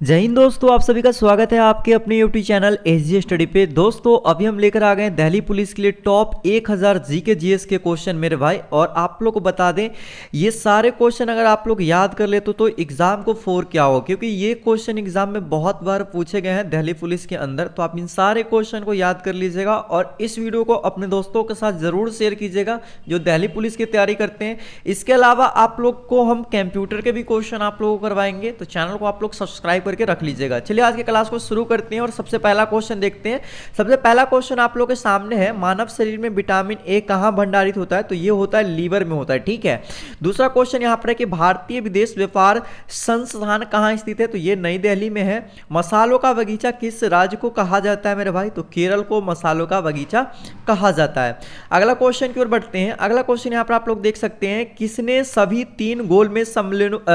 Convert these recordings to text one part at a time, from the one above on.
जय हिंद दोस्तों, आप सभी का स्वागत है आपके अपने यूट्यूब चैनल एसजी स्टडी पे। दोस्तों अभी हम लेकर आ गए हैं दिल्ली पुलिस के लिए टॉप 1000 जीके जीएस के क्वेश्चन मेरे भाई। और आप लोग को बता दें, ये सारे क्वेश्चन अगर आप लोग याद कर ले तो एग्जाम को फोर क्या हो, क्योंकि ये क्वेश्चन एग्जाम में बहुत बार पूछे गए हैं दिल्ली पुलिस के अंदर। तो आप इन सारे क्वेश्चन को याद कर लीजिएगा और इस वीडियो को अपने दोस्तों के साथ जरूर शेयर कीजिएगा जो दिल्ली पुलिस की तैयारी करते हैं। इसके अलावा आप लोग को हम कंप्यूटर के भी क्वेश्चन आप लोगों को करवाएंगे, तो चैनल को आप लोग सब्सक्राइब करके रख लीजिएगा। चलिए आज के क्लास को शुरू करते हैं और सबसे पहला क्वेश्चन देखते हैं। सबसे पहला क्वेश्चन आप लोगों के सामने है, मानव शरीर में विटामिन ए कहां भंडारित होता है? तो ये होता है लीवर में होता है, ठीक है। दूसरा क्वेश्चन यहां पर है कि भारतीय विदेश व्यापार संस्थान कहां स्थित है? तो ये नई दिल्ली में है। मसालों का बगीचा किस राज्य को कहा जाता है मेरे भाई? तो केरल को मसालों का बगीचा कहा जाता है। अगला क्वेश्चन की ओर बढ़ते हैं। अगला क्वेश्चन यहां पर आप लोग देख सकते हैं, किसने सभी 3 गोलमेज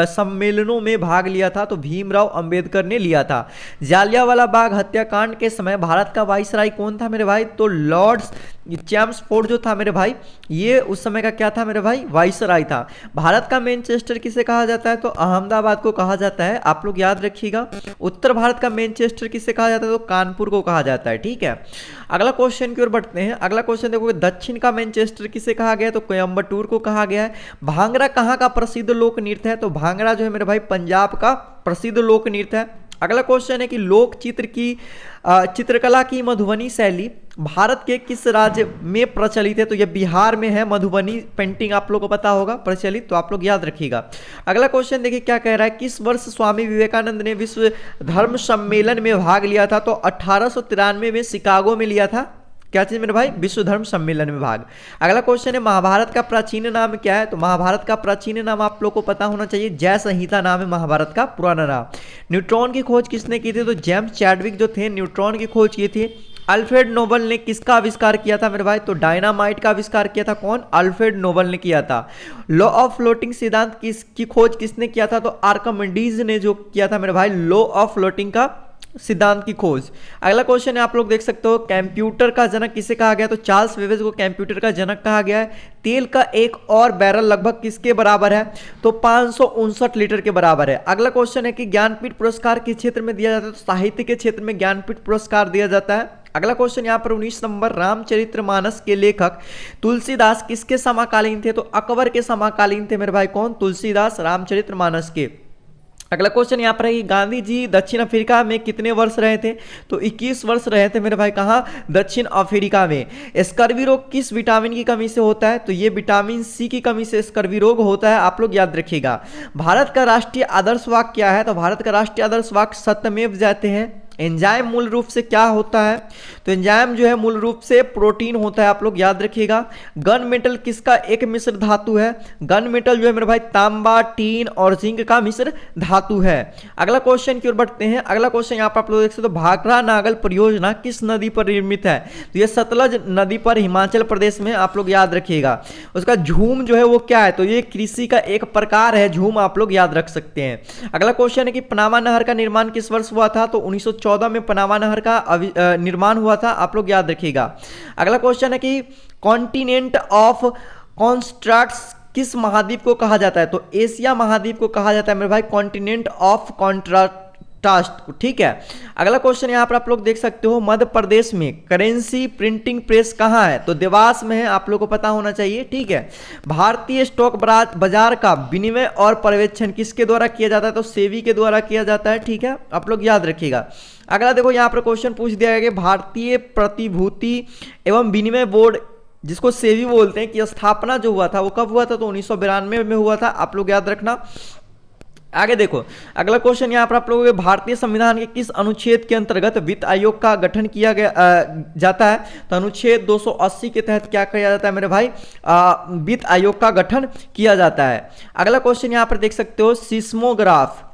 सम्मेलनों में भाग लिया था? तो भीमराव अंबेडकर ने लिया था। जालियांवाला बाग हत्याकांड के समय भारत का वाइसराय कौन था मेरे भाई? तो लॉर्ड चैम्सफोर्ड जो था मेरे भाई, ये उस समय का क्या था मेरे भाई? वाइसराय था। भारत का मैनचेस्टर किसे कहा जाता है? तो अहमदाबाद को कहा जाता है, आप लोग याद रखिएगा। उत्तर भारत का मैनचेस्टर किसे कहा जाता है? तो कानपुर को कहा जाता है, ठीक है। अगला क्वेश्चन की ओर बढ़ते हैं। अगला क्वेश्चन देखो, दक्षिण का मैनचेस्टर किसे कहा गया है? तो कोयम्बटूर को कहा गया है। भांगड़ा कहाँ का प्रसिद्ध लोक नृत्य है? तो भांगड़ा जो है मेरे भाई पंजाब का प्रसिद्ध लोक नृत्य है। अगला क्वेश्चन है कि लोक चित्र की चित्रकला की मधुबनी शैली भारत के किस राज्य में प्रचलित है? तो यह बिहार में है। मधुबनी पेंटिंग आप लोगों को पता होगा प्रचलित, तो आप लोग याद रखिएगा। अगला क्वेश्चन देखिए क्या कह रहा है, किस वर्ष स्वामी विवेकानंद ने विश्व धर्म सम्मेलन में भाग लिया था? तो 1893 में शिकागो में लिया था। क्या चीज मेरे भाई? विश्व धर्म सम्मेलन में भाग। अगला क्वेश्चन है, महाभारत का प्राचीन नाम क्या है? तो महाभारत का प्राचीन नाम आप लोग को पता होना चाहिए, जय संहिता नाम है महाभारत का पुराना नाम। न्यूट्रॉन की खोज किसने की थी? तो जेम्स चैडविक जो थे न्यूट्रॉन की खोज की थी। अल्फ्रेड नोबल ने किसका आविष्कार किया था मेरे भाई? तो डायनामाइट का आविष्कार किया था। कौन? अल्फ्रेड नोबल ने किया था। लॉ ऑफ फ्लोटिंग सिद्धांत किसकी खोज किसने किया था? तो आर्किमिडीज ने जो किया था मेरे भाई, लॉ ऑफ फ्लोटिंग का सिद्धांत की खोज। अगला क्वेश्चन है, आप लोग देख सकते हो, कंप्यूटर का जनक किसे कहा गया? तो चार्ल्स बेबेज को कंप्यूटर का जनक कहा गया है। तेल का एक और बैरल लगभग किसके बराबर है? तो 559 लीटर के बराबर है। अगला क्वेश्चन है कि ज्ञानपीठ पुरस्कार किस क्षेत्र में दिया जाता है? तो साहित्य के क्षेत्र में ज्ञानपीठ पुरस्कार दिया जाता है। अगला क्वेश्चन यहाँ पर 19 नंबर, रामचरितमानस के लेखक तुलसीदास किसके समकालीन थे? तो अकबर के समकालीन थे मेरे भाई। कौन? तुलसीदास रामचरितमानस के। अगला क्वेश्चन यहाँ पर है कि गांधी जी दक्षिण अफ्रीका में कितने वर्ष रहे थे? तो 21 वर्ष रहे थे मेरे भाई। कहाँ? दक्षिण अफ्रीका में। स्कर्वी रोग किस विटामिन की कमी से होता है? तो ये विटामिन सी की कमी से स्कर्वी रोग होता है, आप लोग याद रखिएगा। भारत का राष्ट्रीय आदर्श वाक्य क्या है? तो भारत का राष्ट्रीय आदर्श वाक्य सत्यमेव जयते हैं। एंजाइम मूल रूप से क्या होता है? तो एंजाइम जो है मूल रूप से प्रोटीन होता है, आप लोग याद रखिएगा। गन मेटल किसका एक मिश्र धातु है? गन मेटल जो है मेरे भाई तांबा, टीन और जिंक का मिश्र धातु है। अगला क्वेश्चन की ओर बढ़ते हैं। अगला क्वेश्चन यहाँ पर आप लोग देख सकते हो, भाखड़ा नागल परियोजना किस नदी पर निर्मित है? तो ये सतलज नदी पर हिमाचल प्रदेश में, आप लोग याद रखिएगा। उसका झूम जो है वो क्या है? तो ये कृषि का एक प्रकार है, झूम, आप लोग याद रख सकते हैं। अगला क्वेश्चन है कि पनामा नहर का निर्माण किस वर्ष हुआ था? तो 1914 में पनामा नहर का निर्माण हुआ था, आप लोग याद रखिएगा। अगला क्वेश्चन है कि कॉन्टिनेंट ऑफ कॉन्ट्रास्ट किस महाद्वीप को कहा जाता है? तो एशिया महाद्वीप को कहा जाता है मेरे भाई, कॉन्टिनेंट ऑफ कॉन्ट्रास्ट, ठीक है। अगला क्वेश्चन यहां पर आप लोग देख सकते हो, मध्य प्रदेश में करेंसी प्रिंटिंग प्रेस कहां है? तो देवास में है, आप लोग को पता होना चाहिए, ठीक है। भारतीय स्टॉक बाजार का विनिमय और पर्यवेक्षण किसके द्वारा किया जाता है? तो सेबी के द्वारा किया जाता है, ठीक है, आप लोग याद रखिएगा। अगला देखो यहाँ पर क्वेश्चन पूछ दिया गया कि भारतीय प्रतिभूति एवं विनिमय बोर्ड, जिसको सेबी बोलते हैं, की स्थापना जो हुआ था वो कब हुआ था? तो 1992 में हुआ था, आप लोग याद रखना। आगे देखो अगला क्वेश्चन यहाँ पर आप लोगों के, भारतीय संविधान के किस अनुच्छेद के अंतर्गत वित्त आयोग का गठन किया गया जाता है? तो अनुच्छेद 280 के तहत क्या किया जाता है मेरे भाई? वित्त आयोग का गठन किया जाता है। अगला क्वेश्चन यहाँ पर देख सकते हो, सिस्मोग्राफ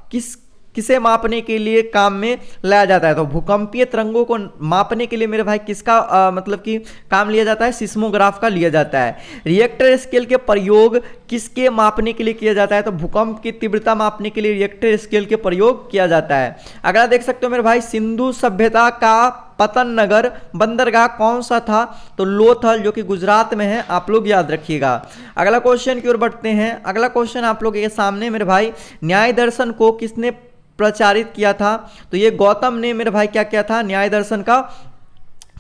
किसे मापने के लिए काम में लाया जाता है? तो भूकंपीय तरंगों को मापने के लिए मेरे भाई किसका मतलब कि काम लिया जाता है? सिस्मोग्राफ का लिया जाता है। रिएक्टर स्केल के प्रयोग किसके मापने के लिए किया जाता है? तो भूकंप की तीव्रता मापने के लिए रिएक्टर स्केल के प्रयोग किया जाता है। अगला देख सकते हो मेरे भाई, सिंधु सभ्यता का पतन नगर बंदरगाह कौन सा था? तो लोथल, जो कि गुजरात में है, आप लोग याद रखिएगा। अगला क्वेश्चन की ओर बढ़ते हैं। अगला क्वेश्चन आप लोग के सामने मेरे भाई, न्याय दर्शन को किसने प्रचारित किया था? तो ये गौतम ने मेरे भाई क्या किया था? न्याय दर्शन का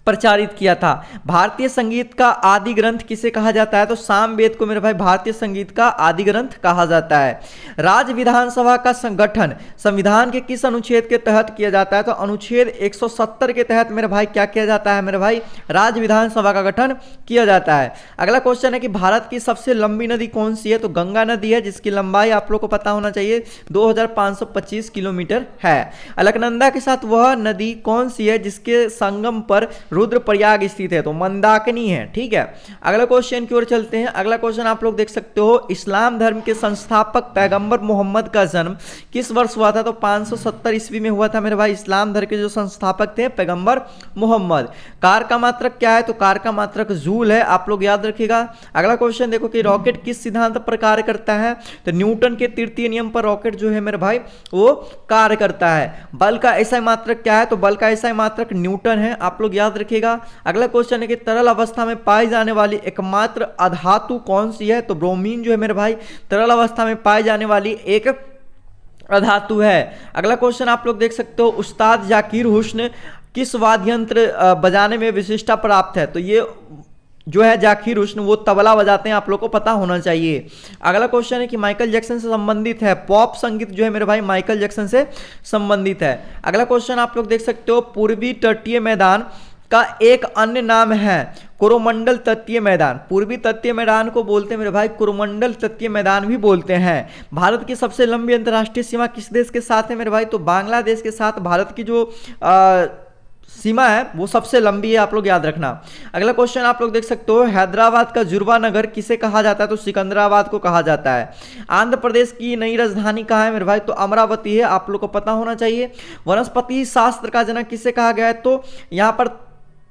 प्रचारित किया था। भारतीय संगीत का आदि ग्रंथ किसे कहा जाता है? तो सामवेद को मेरे भाई भारतीय संगीत का आदि ग्रंथ कहा जाता है। राज्य विधानसभा का संगठन संविधान के किस अनुच्छेद के तहत किया जाता है? तो अनुच्छेद 170 के तहत मेरे भाई क्या किया जाता है? मेरे भाई राज्य विधानसभा का गठन किया जाता है। अगला क्वेश्चन है कि भारत की सबसे लंबी नदी कौन सी है? तो गंगा नदी है, जिसकी लंबाई आप लोग को पता होना चाहिए 2525 किलोमीटर है। अलकनंदा के साथ वह नदी कौन सी है जिसके संगम पर रुद्रप्रयाग स्थित है? तो मंदाकिनी है। ठीक है, अगला क्वेश्चन की ओर चलते हैं। अगला क्वेश्चन आप लोग देख सकते हो, इस्लाम धर्म के संस्थापक पैगंबर मोहम्मद का जन्म किस वर्ष हुआ था? तो 570 ईस्वी में हुआ था मेरे भाई। इस्लाम धर्म के जो संस्थापक थे पैगंबर मोहम्मद। कार का मात्रक क्या है? तो कार का मात्रक जूल है, आप लोग याद रखिएगा। अगला क्वेश्चन देखो कि रॉकेट किस सिद्धांत पर कार्य करता है? तो न्यूटन के तृतीय नियम पर रॉकेट जो है मेरे भाई वो कार्य करता है। बल का ऐसा मात्रक क्या है? तो बल का ऐसा मात्रक न्यूटन है, आप लोग याद रखिएगा। अगला क्वेश्चन है कि तरल अवस्था में पाई जाने वाली एकमात्र अधातु कौन सी है? तो ब्रोमीन जो है मेरे भाई तरल अवस्था में पाई जाने वाली एक अधातु है। अगला क्वेश्चन आप लोग देख सकते हो, उस्ताद जाकिर हुस्न किस वाद्य यंत्र बजाने में विशिष्टता प्राप्त है? तो ये जो है जाकिर हुस्न वो तबला बजाते हैं, आप लोग को पता होना चाहिए। अगला क्वेश्चन है कि माइकल जैक्सन से संबंधित है, पॉप संगीत जो है मेरे भाई माइकल जैक्सन से संबंधित है। अगला क्वेश्चन आप लोग देख सकते हो, पूर्वी तटीय मैदान का एक अन्य नाम है कोरोमंडल तटीय मैदान। पूर्वी तटीय मैदान को बोलते हैं मेरे भाई कोरोमंडल तटीय मैदान भी बोलते हैं। भारत की सबसे लंबी अंतर्राष्ट्रीय सीमा किस देश के साथ है मेरे भाई? तो बांग्लादेश के साथ भारत की जो सीमा है वो सबसे लंबी है, आप लोग याद रखना। अगला क्वेश्चन आप लोग देख सकते हो, हैदराबाद का जुर्वा नगर किसे कहा जाता है? तो सिकंदराबाद को कहा जाता है। आंध्र प्रदेश की नई राजधानी कहाँ है मेरे भाई? तो अमरावती है, आप लोग को पता होना चाहिए। वनस्पति शास्त्र का जनक किसे कहा गया है? तो यहाँ पर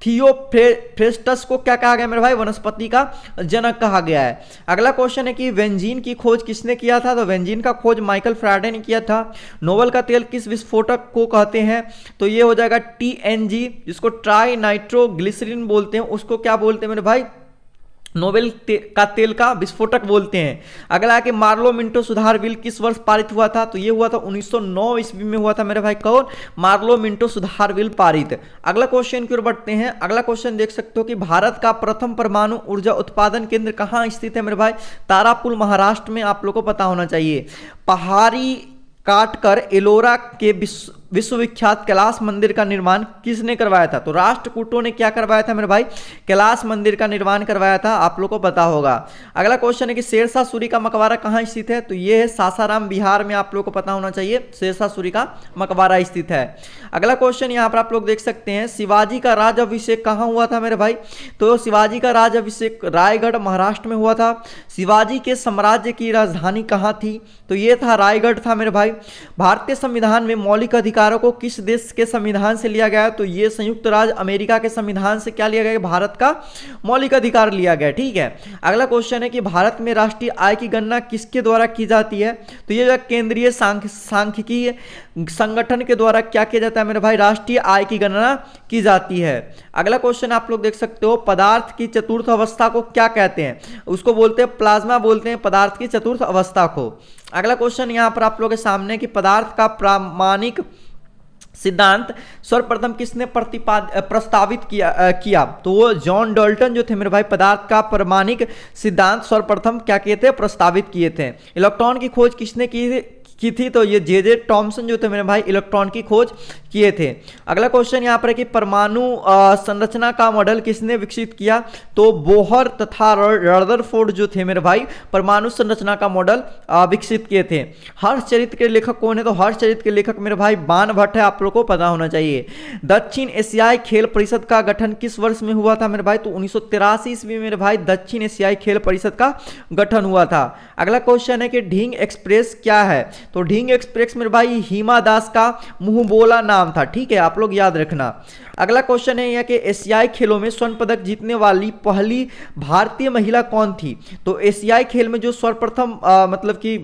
थियोफ्रेस्टस को क्या कहा गया मेरे भाई? वनस्पति का जनक कहा गया है। अगला क्वेश्चन है कि बेंजीन की खोज किसने किया था? तो बेंजीन का खोज माइकल फैराडे ने किया था। नोबल का तेल किस विस्फोटक को कहते हैं? तो ये हो जाएगा TNG, जिसको ट्राई नाइट्रोग्लिसरीन बोलते हैं, उसको क्या बोलते हैं मेरे भाई? नोबेल का तेल का विस्फोटक बोलते हैं। अगला है कि मार्लो मिंटो सुधार बिल किस वर्ष पारित हुआ था? तो ये हुआ था 1909 ईस्वी में हुआ था मेरे भाई। कौन? मार्लो मिंटो सुधार बिल पारित। अगला क्वेश्चन की ओर बढ़ते हैं। अगला क्वेश्चन देख सकते हो कि भारत का प्रथम परमाणु ऊर्जा उत्पादन केंद्र कहाँ स्थित है मेरे भाई? तारापुर महाराष्ट्र में, आप लोग को पता होना चाहिए। पहाड़ी काटकर एलोरा के विश्वविख्यात कैलाश मंदिर का निर्माण किसने करवाया था? तो राष्ट्रकूटों ने क्या करवाया था मेरे भाई? कैलाश मंदिर का निर्माण करवाया था, आप लोग को पता होगा। अगला क्वेश्चन है कि शेरशाह सूरी का मकबरा कहाँ स्थित है? तो ये है सासाराम बिहार में, आप लोग को पता होना चाहिए शेरशाह सूरी का मकबरा स्थित है। अगला क्वेश्चन यहाँ पर आप लोग देख सकते हैं, शिवाजी का राज अभिषेक कहाँ हुआ था मेरे भाई? तो शिवाजी का राज अभिषेक रायगढ़ महाराष्ट्र में हुआ था। शिवाजी के साम्राज्य की राजधानी कहाँ थी? तो ये था रायगढ़ था मेरे भाई। भारतीय संविधान में मौलिक अधिकारों को किस देश के संविधान से लिया गया? तो ये संयुक्त राज्य अमेरिका के संविधान से क्या लिया गया? भारत का मौलिक अधिकार लिया गया। ठीक है, अगला क्वेश्चन है कि भारत में राष्ट्रीय आय की गणना किसके द्वारा की जाती है? तो ये जो केंद्रीय सांख्यिकी संगठन के द्वारा क्या किया जाता है मेरे भाई? राष्ट्रीय आय की गणना की जाती है। अगला क्वेश्चन आप लोग देख सकते हो, पदार्थ की चतुर्थ अवस्था को क्या कहते हैं? उसको बोलते हैं प्लाज्मा, बोलते हैं पदार्थ की चतुर्थ अवस्था को। अगला क्वेश्चन यहां पर आप लोग के सामने कि पदार्थ का प्रामाणिक सिद्धांत सर्वप्रथम किसने प्रस्तावित किया? तो वो जॉन डाल्टन जो थे मेरे भाई, पदार्थ का प्रामाणिक सिद्धांत सर्वप्रथम क्या किए थे? प्रस्तावित किए थे। इलेक्ट्रॉन की खोज किसने की थी? तो ये जे टॉमसन जो थे मेरे भाई, इलेक्ट्रॉन की खोज किए थे। अगला क्वेश्चन यहाँ पर है कि परमाणु संरचना का मॉडल किसने विकसित किया? तो बोहर तथा रदरफोर्ड जो थे मेरे भाई, परमाणु संरचना का मॉडल विकसित किए थे। हर्षचरित्र के लेखक कौन है? तो हर्षचरित्र के लेखक मेरे भाई बाणभट्ट है, आप लोग को पता होना चाहिए। दक्षिण एशियाई खेल परिषद का गठन किस वर्ष में हुआ था मेरे भाई? तो 1983 ईस्वी में मेरे भाई दक्षिण एशियाई खेल परिषद का गठन हुआ था। अगला क्वेश्चन है कि ढींग एक्सप्रेस क्या है? तो ढींग एक्सप्रेस मेरे भाई हिमा दास का मुंह बोला नाम था। ठीक है, आप लोग याद रखना। अगला क्वेश्चन है यह कि एशियाई खेलों में स्वर्ण पदक जीतने वाली पहली भारतीय महिला कौन थी? तो एशियाई खेल में जो सर्वप्रथम मतलब कि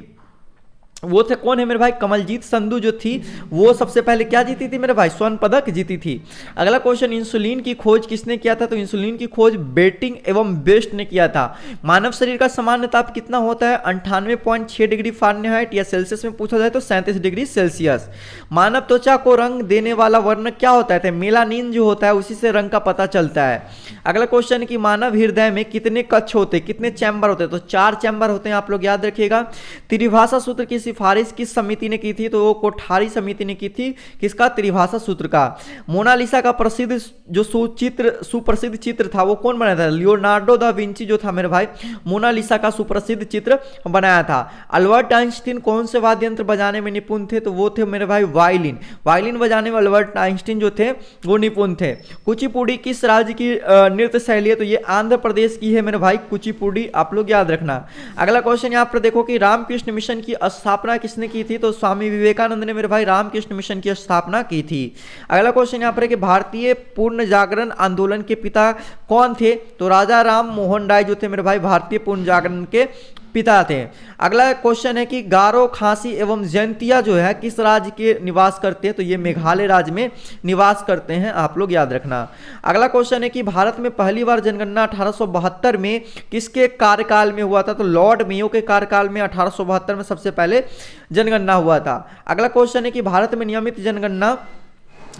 वो थे कौन है मेरे भाई, कमलजीत संधू जो थी वो सबसे पहले क्या जीती थी मेरे भाई, स्वर्ण पदक जीती थी। अगला क्वेश्चन, इंसुलिन की खोज किसने किया था, तो इंसुलिन की खोज बेटिंग एवं बेस्ट ने किया था। मानव शरीर का सामान्य ताप कितना होता है, 98.6 डिग्री फारेनहाइट, या सेल्सियस में पूछा जाए तो 37 डिग्री सेल्सियस। मानव त्वचा को रंग देने वाला वर्ण क्या होता है, तो मेलानिन जो होता है उसी से रंग का पता चलता है। अगला क्वेश्चन कि मानव हृदय में कितने कक्ष होते हैं, कितने चैम्बर होते हैं, तो 4 चैम्बर होते हैं, आप लोग याद रखिएगा। त्रिभाषा सूत्र की सिफारिश किस समिति ने की थी, तो वो कोठारी समिति ने की थी, किसका, त्रिभाषा सूत्र का। मोनालिसा का प्रसिद्ध जो सुप्रसिद्ध चित्र था वो कौन बनाया था, लियोनार्डो दा विंची जो था मेरे भाई, मोनालिसा का सुप्रसिद्ध चित्र बनाया था। अल्बर्ट आइंस्टीन कौन से वाद्य यंत्र बजाने में निपुण थे, तो वो थे मेरे भाई वायलिन, वायलिन बजाने में अल्बर्ट आइंस्टीन जो थे वो निपुण थे। कुचिपुड़ी किस राज्य की नृत्य शैली है, तो ये आंध्र प्रदेश की है मेरे भाई कुचिपुड़ी, आप लोग याद रखना। अगला क्वेश्चन यहाँ पर देखो कि रामकृष्ण मिशन की स्थापना किसने की थी, तो स्वामी विवेकानंद ने मेरे भाई रामकृष्ण मिशन की स्थापना की थी। अगला क्वेश्चन यहाँ पर है कि भारतीय पूर्ण जागरण आंदोलन के पिता कौन थे, तो राजा राम मोहन राय जो थे मेरे भाई भारतीय पूर्ण जागरण के पिता थे। अगला क्वेश्चन है कि गारो, खासी एवं जयंतिया जो है किस राज्य के निवास करते हैं, तो ये मेघालय राज्य में निवास करते हैं, आप लोग याद रखना। अगला क्वेश्चन है कि भारत में पहली बार जनगणना 1872 में किसके कार्यकाल में हुआ था, तो लॉर्ड मेयो के कार्यकाल में 1872 में सबसे पहले जनगणना हुआ था। अगला क्वेश्चन है कि भारत में नियमित जनगणना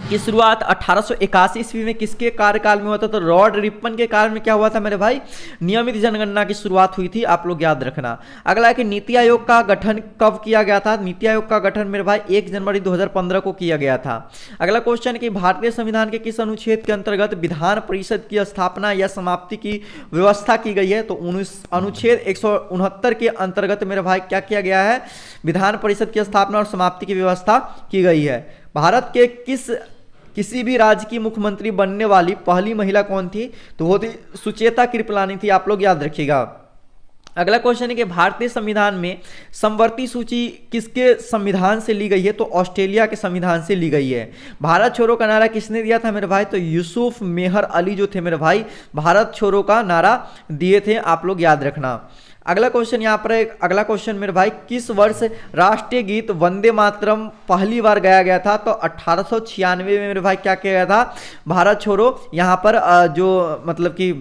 की शुरुआत 1881 ईस्वी में किसके कार्यकाल में हुआ था, तो लॉर्ड रिपन के काल में क्या हुआ था मेरे भाई, नियमित जनगणना की शुरुआत हुई थी, आप लोग याद रखना। अगला है कि नीति आयोग का गठन कब किया गया था, नीति आयोग का गठन मेरे भाई 1 जनवरी 2015 को किया गया था। अगला क्वेश्चन है कि भारतीय संविधान के किस अनुच्छेद के अंतर्गत विधान परिषद की स्थापना या समाप्ति की व्यवस्था की गई है, तो अनुच्छेद 169 के अंतर्गत मेरे भाई क्या किया गया है, विधान परिषद की स्थापना और समाप्ति की व्यवस्था की गई है। भारत के किसी भी राज्य की मुख्यमंत्री बनने वाली पहली महिला कौन थी, तो वो थी सुचेता कृपलानी थी, आप लोग याद रखिएगा। अगला क्वेश्चन है कि भारतीय संविधान में समवर्ती सूची किसके संविधान से ली गई है, तो ऑस्ट्रेलिया के संविधान से ली गई है। भारत छोड़ो का नारा किसने दिया था मेरे भाई, तो यूसुफ मेहर अली जो थे मेरे भाई भारत छोड़ो का नारा दिए थे, आप लोग याद रखना। अगला क्वेश्चन यहाँ पर अगला क्वेश्चन मेरे भाई, किस वर्ष राष्ट्रीय गीत वंदे मातरम पहली बार गाया गया था, तो 1896 में मेरे भाई क्या किया गया था, भारत छोड़ो यहाँ पर जो मतलब कि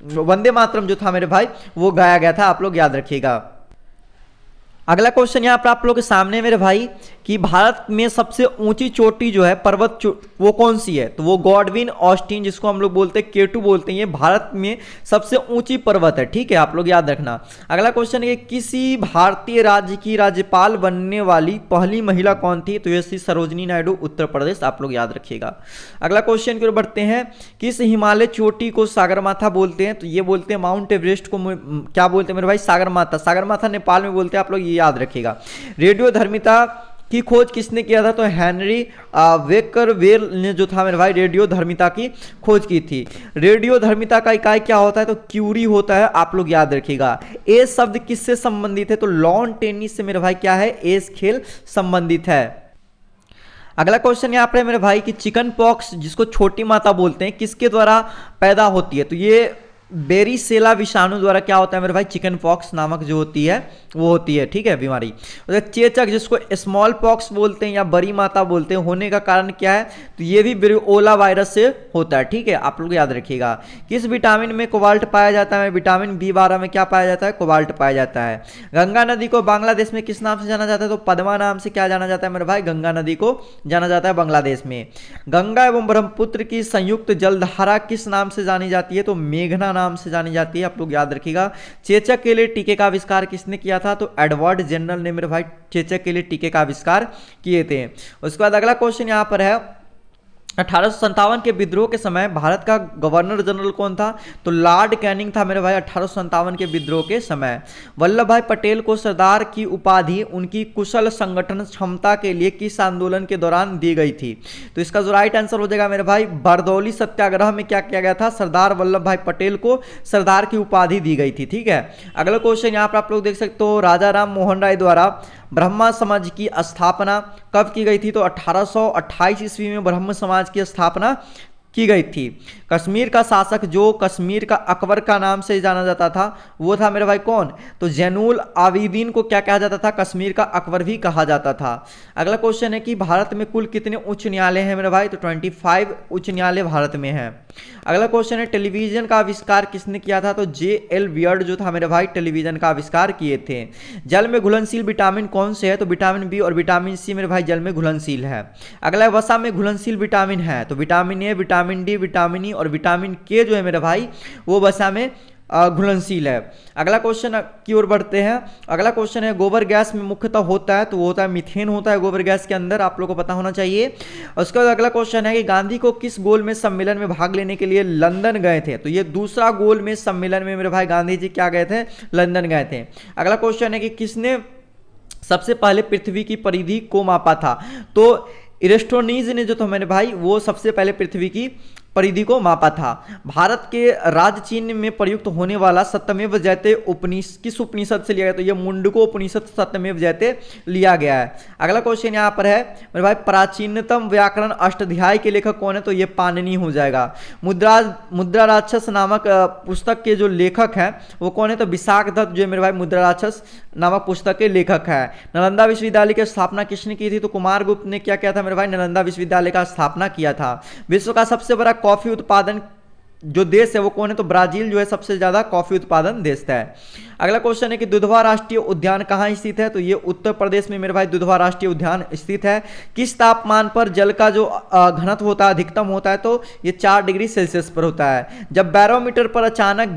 वंदे मातरम जो था मेरे भाई वो गाया गया था, आप लोग याद रखिएगा। अगला क्वेश्चन यहाँ पर आप लोग के सामने मेरे भाई कि भारत में सबसे ऊंची चोटी जो है पर्वत वो कौन सी है, तो वो गॉडविन ऑस्टिन जिसको हम लोग बोलते हैं केटू बोलते हैं, ये भारत में सबसे ऊंची पर्वत है, ठीक है, आप लोग याद रखना। अगला क्वेश्चन है किसी भारतीय राज्य की राज्यपाल बनने वाली पहली महिला कौन थी, तो ये श्री सरोजिनी नायडू उत्तर प्रदेश, आप लोग याद रखिएगा। अगला क्वेश्चन की ओर बढ़ते हैं, किस हिमालय चोटी को सागरमाथा बोलते हैं, तो ये बोलते हैं माउंट एवरेस्ट को क्या बोलते हैं मेरे भाई, सागरमाथा, सागरमाथा नेपाल में बोलते हैं, आप लोग ये याद रखिएगा। रेडियो धर्मिता की खोज किसने किया था, तो हेनरी बेकरवेल ने जो था मेरे भाई रेडियो धर्मिता की खोज की थी। रेडियो धर्मिता का इकाई क्या होता है, तो क्यूरी होता है, आप लोग याद रखिएगा। एस शब्द किससे संबंधित है, तो लॉन टेनिस से मेरे भाई क्या है, एस खेल संबंधित है। अगला क्वेश्चन यहाँ पर मेरे भाई कि चिकन पॉक्स जिसको छोटी माता बोलते हैं किसके द्वारा पैदा होती है, तो ये बेरीसेला विषाणु द्वारा क्या होता है मेरे भाई, चिकन पॉक्स नामक जो होती है वो होती है, ठीक है, बीमारी। चेचक जिसको स्मॉल पॉक्स बोलते हैं या बड़ी माता बोलते हैं, होने का कारण क्या है, तो ये भी वेरिओला वायरस से होता है, ठीक है, आप लोग याद रखिएगा। किस विटामिन में कोबाल्ट पाया जाता है, विटामिन B12 में क्या पाया जाता है, कोबाल्ट पाया जाता है। गंगा नदी को बांग्लादेश में किस नाम से जाना जाता है, तो पद्मा नाम से क्या जाना जाता है मेरे भाई, गंगा नदी को जाना जाता है बांग्लादेश में। गंगा एवं ब्रह्मपुत्र की संयुक्त जलधारा किस नाम से जानी जाती है, तो मेघना नाम से जानी जाती है, आप लोग याद रखिएगा। चेचक के लिए टीके का आविष्कार किसने किया था, तो एडवर्ड जेनर ने मेरे भाई चेचक के लिए टीके का आविष्कार किए थे। उसके बाद अगला क्वेश्चन यहां पर है, 1857 के विद्रोह के समय भारत का गवर्नर जनरल कौन था, तो लॉर्ड कैनिंग था मेरे भाई 1857 के विद्रोह के समय। वल्लभ भाई पटेल को सरदार की उपाधि उनकी कुशल संगठन क्षमता के लिए किस आंदोलन के दौरान दी गई थी, तो इसका जो राइट आंसर हो जाएगा मेरे भाई, बरदौली सत्याग्रह में क्या किया गया था, सरदार वल्लभ भाई पटेल को सरदार की उपाधि दी गई थी, ठीक है। अगला क्वेश्चन यहाँ पर आप लोग देख सकते हो, राजा राम मोहन राय द्वारा ब्रह्मा समाज की स्थापना कब की गई थी, तो 1828 ईस्वी में ब्रह्म समाज की स्थापना की गई थी। कश्मीर का शासक जो कश्मीर का अकबर का नाम से जाना जाता था वो था मेरे भाई कौन, तो जैनुल आबिदीन को क्या कहा जाता था, कश्मीर का अकबर भी कहा जाता था। अगला क्वेश्चन है कि भारत में कुल कितने उच्च न्यायालय हैं मेरे भाई, तो 25 उच्च न्यायालय भारत में हैं। अगला क्वेश्चन है टेलीविजन का आविष्कार किसने किया था, तो J.L. वियर्ड जो था मेरे भाई टेलीविजन का आविष्कार किए थे। जल में घुलनशील विटामिन कौन से है, तो विटामिन बी और विटामिन सी मेरे भाई जल में घुलनशील है। अगला वसा में घुलनशील विटामिन है, तो vitamin A, vitamin D, vitamin E और विटामिन के जो है मेरे भाई वो वसा में घुलनशील है। अगला क्वेश्चन की ओर बढ़ते हैं। अगला क्वेश्चन है गोबर गैस में मुख्यतः होता है, तो वो होता है मीथेन होता है गोबर गैस के अंदर, आप लोगों को पता होना चाहिए। उसके बाद अगला क्वेश्चन है कि गांधी को किस गोल में सम्मेलन में भाग लेने के लिए लंदन गए थे, तो ये दूसरा गोल में सम्मेलन में मेरे भाई गांधी जी क्या गए थे, लंदन गए थे। अगला क्वेश्चन है कि किसने सबसे पहले पृथ्वी की परिधि को मापा था, तो इरेस्टोनीज ने जो था मेरे भाई वो सबसे पहले पृथ्वी की परिधि को मापा था। भारत के राज्य चिन्ह में प्रयुक्त होने वाला सत्यमेव जयते किस उपनिषद से लिया गया, तो ये मुंडको उपनिषद सत्यमेव जयते लिया गया है। अगला क्वेश्चन यहाँ पर है मेरे भाई प्राचीनतम व्याकरण अष्टाध्यायी के लेखक कौन है, तो ये पाणिनि हो जाएगा। मुद्रा राक्षस नामक पुस्तक के जो लेखक हैं वो कौन है, तो विशाख दत्त जो है मेरे भाई मुद्रा राक्षस नामक पुस्तक के लेखक है। नालंदा विश्वविद्यालय की स्थापना किसने की थी, तो कुमारगुप्त ने क्या किया था मेरे भाई, नालंदा विश्वविद्यालय का स्थापना किया था। विश्व का सबसे बड़ा कॉफी उत्पादन जो देश है वो कौन है, तो ब्राजील जो है सबसे ज्यादा कॉफी उत्पादन देश है। अगला क्वेश्चन है कि दुधवा राष्ट्रीय उद्यान कहाँ स्थित है, तो ये उत्तर प्रदेश में मेरे भाई दुधवा राष्ट्रीय उद्यान स्थित है। किस तापमान पर जल का जो घनत्व होता है अधिकतम होता है, तो ये 4 डिग्री सेल्सियस पर होता है। जब बैरोमीटर पर अचानक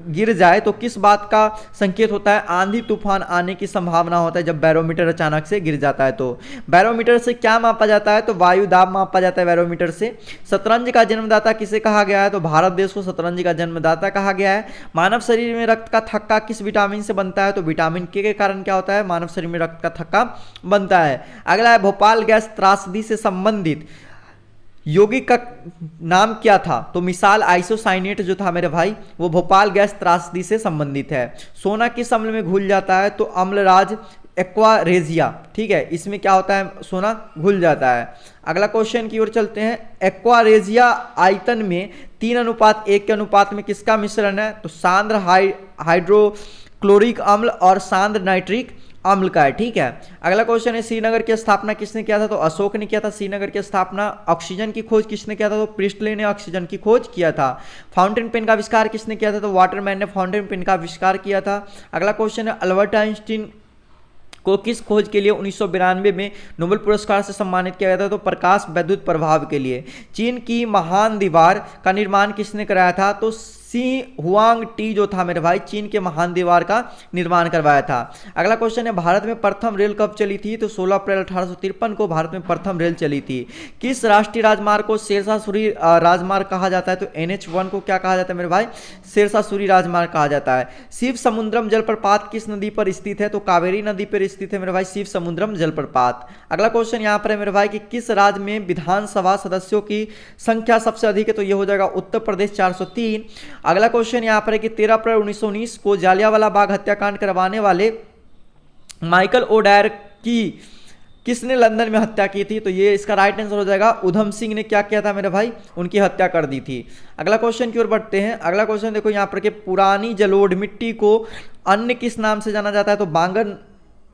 गिर जाए तो किस बात का संकेत होता है, आंधी तूफान आने की संभावना होता है जब बैरोमीटर अचानक से गिर जाता है। तो बैरोमीटर से क्या मापा जाता है, तो वायु दाब मापा जाता है बैरोमीटर से। शतरंज का जन्मदाता किसे कहा गया है, तो भारत देश को शतरंज का जन्मदाता कहा गया है। मानव शरीर में रक्त का थक्का किस विटामिन से बनता है, तो विटामिन के कारण क्या होता है, मानव शरीर में रक्त का थक्का बनता है। अगला है भोपाल गैस त्रासदी से संबंधित यौगिक का नाम क्या था, तो मिसाल आइसोसाइनेट जो था मेरे भाई वो भोपाल गैस त्रासदी से संबंधित है। सोना किस अम्ल में घुल जाता है, तो अम्लराज एक्वारेजिया, ठीक है, इसमें क्या होता है सोना घुल जाता है। अगला क्वेश्चन की ओर चलते हैं। एक्वारेजिया आयतन में 3:1 के अनुपात में किसका मिश्रण है, तो सांद्र हाइड्रोक्लोरिक अम्ल और सांद्र नाइट्रिक अम्ल का है, ठीक है। अगला क्वेश्चन है श्रीनगर की स्थापना किसने किया था, तो अशोक ने किया था श्रीनगर की स्थापना। ऑक्सीजन की खोज किसने किया था, तो प्रिस्टले ने ऑक्सीजन की खोज किया था। फाउंटेन पेन का आविष्कार किसने किया था, तो वाटरमैन ने फाउंटेन पेन का आविष्कार किया था। अगला क्वेश्चन है अल्बर्ट आइंस्टीन को किस खोज के लिए 1992 में नोबेल पुरस्कार से सम्मानित किया गया था, तो प्रकाश वैद्युत प्रभाव के लिए। चीन की महान दीवार का निर्माण किसने कराया था, तो सी हुआंग टी जो था मेरे भाई चीन के महान दीवार का निर्माण करवाया था। अगला क्वेश्चन है भारत में प्रथम रेल कब चली थी, तो 16 अप्रैल 1853 को भारत में प्रथम रेल चली थी। किस राष्ट्रीय राजमार्ग को शेरशाह सूरी राजमार्ग कहा जाता है, तो NH1 को क्या कहा जाता है मेरे भाई, शेरशाह सूरी राजमार्ग कहा जाता है। शिव समुद्रम जलप्रपात किस नदी पर स्थित है, तो कावेरी नदी पर स्थित है मेरे भाई शिव समुद्रम जलप्रपात। अगला क्वेश्चन यहाँ पर है मेरे भाई कि किस राज्य में विधानसभा सदस्यों की संख्या सबसे अधिक है, तो ये हो जाएगा उत्तर प्रदेश 403। अगला क्वेश्चन यहां पर है कि 13 अप्रैल 1919 को जालियांवाला बाग हत्याकांड करवाने वाले माइकल ओडायर की किसने लंदन में हत्या की थी, तो ये इसका राइट आंसर हो जाएगा उधम सिंह ने क्या किया था मेरे भाई, उनकी हत्या कर दी थी। अगला क्वेश्चन की ओर बढ़ते हैं। अगला क्वेश्चन देखो यहाँ पर कि पुरानी जलोढ़ मिट्टी को अन्य किस नाम से जाना जाता है, तो बांगर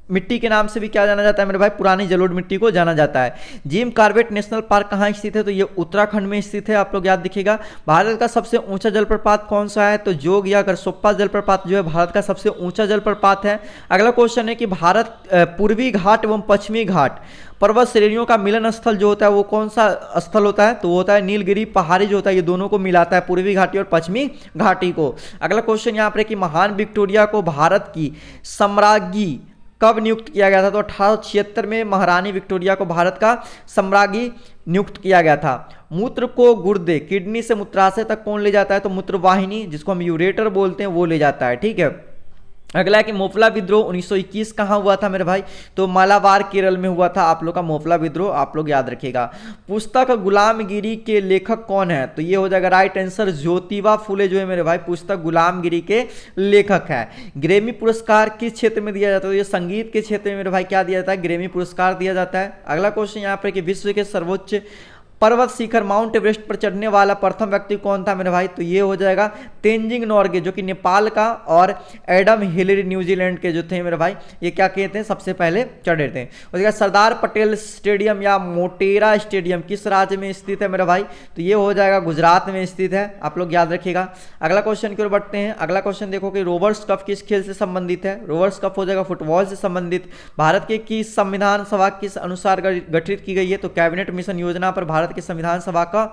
मिट्टी के नाम से भी क्या जाना जाता है मेरे भाई, पुरानी जलोढ़ मिट्टी को जाना जाता है। जिम कॉर्बेट नेशनल पार्क कहाँ स्थित है, तो ये उत्तराखंड में स्थित है, आप लोग याद दिखेगा। भारत का सबसे ऊंचा जलप्रपात कौन सा है, तो जोग या करसोप्पा जलप्रपात जो है भारत का सबसे ऊंचा जलप्रपात है। अगला क्वेश्चन है कि भारत पूर्वी घाट एवं पश्चिमी घाट पर्वत श्रेणियों का मिलन स्थल जो होता है वो कौन सा स्थल होता है, तो वो होता है नीलगिरी पहाड़ी जो होता है, ये दोनों को मिलाता है पूर्वी घाटी और पश्चिमी घाटी को। अगला क्वेश्चन यहाँ पर है कि महान विक्टोरिया को भारत की सम्राज्ञी कब नियुक्त किया गया था, तो 1876 में महारानी विक्टोरिया को भारत का सम्राज्ञी नियुक्त किया गया था। मूत्र को गुर्दे किडनी से मूत्राशय तक कौन ले जाता है, तो मूत्रवाहिनी जिसको हम यूरेटर बोलते हैं वो ले जाता है, ठीक है। अगला है कि मोफला विद्रोह 1921 कहाँ हुआ था मेरे भाई, तो मालाबार केरल में हुआ था आप लोग का मोफला विद्रोह, आप लोग याद रखिएगा। पुस्तक गुलामगिरी के लेखक कौन है, तो ये हो जाएगा राइट आंसर ज्योतिबा फुले जो है मेरे भाई पुस्तक गुलामगिरी के लेखक है। ग्रेमी पुरस्कार किस क्षेत्र में दिया जाता है, तो ये संगीत के क्षेत्र में मेरे भाई क्या दिया जाता है, ग्रेमी पुरस्कार दिया जाता है। अगला क्वेश्चन यहाँ पर कि विश्व के सर्वोच्च पर्वत शिखर माउंट एवरेस्ट पर चढ़ने वाला प्रथम व्यक्ति कौन था मेरे भाई? तो ये हो जाएगा तेंजिंग नोर्गे जो कि नेपाल का, और एडम हिलरी न्यूजीलैंड के जो थे मेरे भाई, ये क्या कहते हैं, सबसे पहले चढ़े थे। उसके बाद सरदार पटेल स्टेडियम या मोटेरा स्टेडियम किस राज्य में स्थित है मेरे भाई? तो ये हो जाएगा गुजरात में स्थित है, आप लोग याद रखिएगा। अगला क्वेश्चन की ओर बढ़ते हैं। अगला क्वेश्चन देखो कि रोवर्स कप किस खेल से संबंधित है? रोवर्स कप हो जाएगा फुटबॉल से संबंधित। भारत के किस संविधान सभा किस अनुसार गठित की गई है? तो कैबिनेट मिशन योजना पर भारत की संविधान सभा का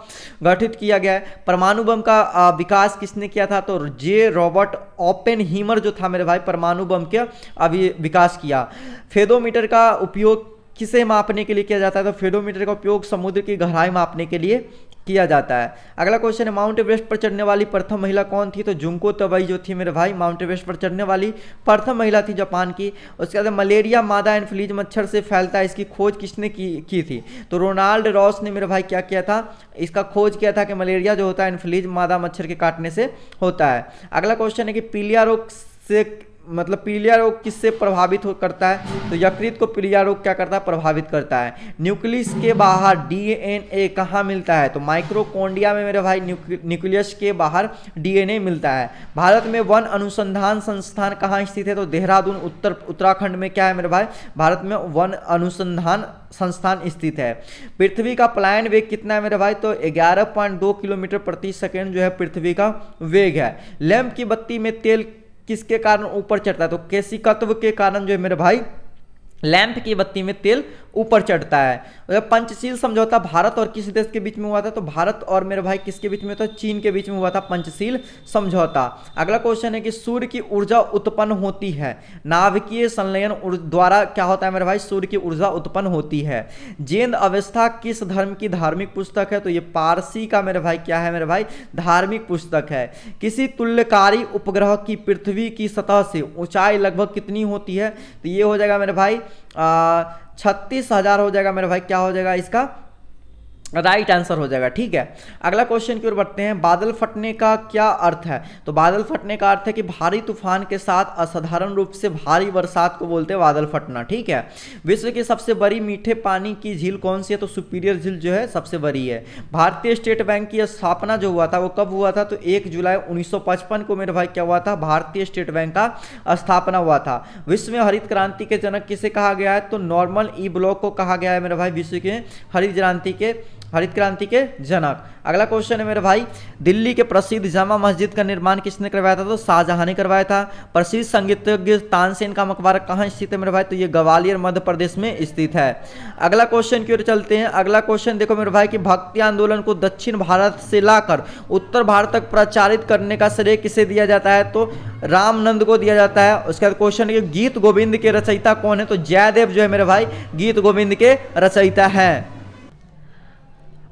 गठित किया गया है। परमाणु बम का विकास किसने किया था? तो जे रॉबर्ट ओपेनहीमर जो था मेरे भाई, परमाणु बम के अभी विकास किया। फेदोमीटर का उपयोग किसे मापने के लिए किया जाता है? तो फेडोमीटर का उपयोग समुद्र की गहराई मापने के लिए किया जाता है। अगला क्वेश्चन है माउंट एवरेस्ट पर चढ़ने वाली प्रथम महिला कौन थी? तो जुंको तबई जो थी मेरे भाई, माउंट एवरेस्ट पर चढ़ने वाली प्रथम महिला थी जापान की। उसके बाद मलेरिया मादा एनफ्लीज मच्छर से फैलता है, इसकी खोज किसने की थी? तो रोनाल्ड रॉस ने मेरे भाई क्या किया था, इसका खोज किया था कि मलेरिया जो होता है एनफ्लीज मादा मच्छर के काटने से होता है। अगला क्वेश्चन है कि पीलिया रोग से मतलब पीलिया रोग किससे प्रभावित करता है? तो यकृत को पीलिया रोग क्या करता है, प्रभावित करता है। न्यूक्लियस के बाहर डीएनए कहाँ मिलता है? तो माइक्रोकोन्डिया में मेरे भाई न्यूक्लियस के बाहर डीएनए मिलता है। भारत में वन अनुसंधान संस्थान कहाँ स्थित है? तो देहरादून उत्तराखंड में क्या है मेरे भाई, भारत में वन अनुसंधान संस्थान स्थित है। पृथ्वी का पलायन वेग कितना है मेरे भाई? तो 11.2 किलोमीटर प्रति सेकेंड जो है पृथ्वी का वेग है। लैंप की बत्ती में तेल किसके कारण ऊपर चढ़ता है? तो केशिकत्व के कारण जो है मेरे भाई लैंप की बत्ती में तेल ऊपर चढ़ता है। पंचशील समझौता भारत और किस देश के बीच में हुआ था? तो भारत और मेरे भाई किसके बीच में हुआ था? चीन के बीच में हुआ था पंचशील समझौता। अगला क्वेश्चन है कि सूर्य की ऊर्जा उत्पन्न होती है, नाभिकीय संलयन द्वारा क्या होता है मेरे भाई? सूर्य की ऊर्जा उत्पन्न होती है। जैन अवस्था किस धर्म की धार्मिक पुस्तक है? तो ये पारसी का मेरे भाई क्या है मेरे भाई, धार्मिक पुस्तक है। किसी तुल्यकारी उपग्रह की पृथ्वी की सतह से ऊंचाई लगभग कितनी होती है? तो ये हो जाएगा मेरे भाई 36,000 हो जाएगा मेरे भाई, क्या हो जाएगा इसका राइट आंसर हो जाएगा। ठीक है, अगला क्वेश्चन की ओर बढ़ते हैं। बादल फटने का क्या अर्थ है? तो बादल फटने का अर्थ है कि भारी तूफान के साथ असाधारण रूप से भारी बरसात को बोलते हैं बादल फटना। ठीक है, विश्व की सबसे बड़ी मीठे पानी की झील कौन सी है? तो सुपीरियर झील जो है सबसे बड़ी है। भारतीय स्टेट बैंक की स्थापना जो हुआ था वो कब हुआ था? तो 1 जुलाई 1955 को मेरे भाई क्या हुआ था, भारतीय स्टेट बैंक का स्थापना हुआ था। विश्व में हरित क्रांति के जनक किसे कहा गया है? तो नॉर्मन ई ब्लॉक को कहा गया है मेरे भाई, विश्व के हरित क्रांति के जनक। अगला क्वेश्चन है मेरे भाई, दिल्ली के प्रसिद्ध जामा मस्जिद का निर्माण किसने करवाया था? तो शाहजहां ने करवाया था। प्रसिद्ध संगीतज्ञ तानसेन का मकबरा कहाँ स्थित है मेरे भाई? तो ये ग्वालियर मध्य प्रदेश में स्थित है। अगला क्वेश्चन की ओर चलते हैं। अगला क्वेश्चन देखो मेरे भाई कि भक्ति आंदोलन को दक्षिण भारत से लाकर उत्तर भारत तक प्रचारित करने का श्रेय किसे दिया जाता है? तो रामानंद को दिया जाता है। उसके बाद क्वेश्चन है गीत गोविंद के रचयिता कौन है? तो जयदेव जो है मेरे भाई गीत गोविंद के रचयिता है।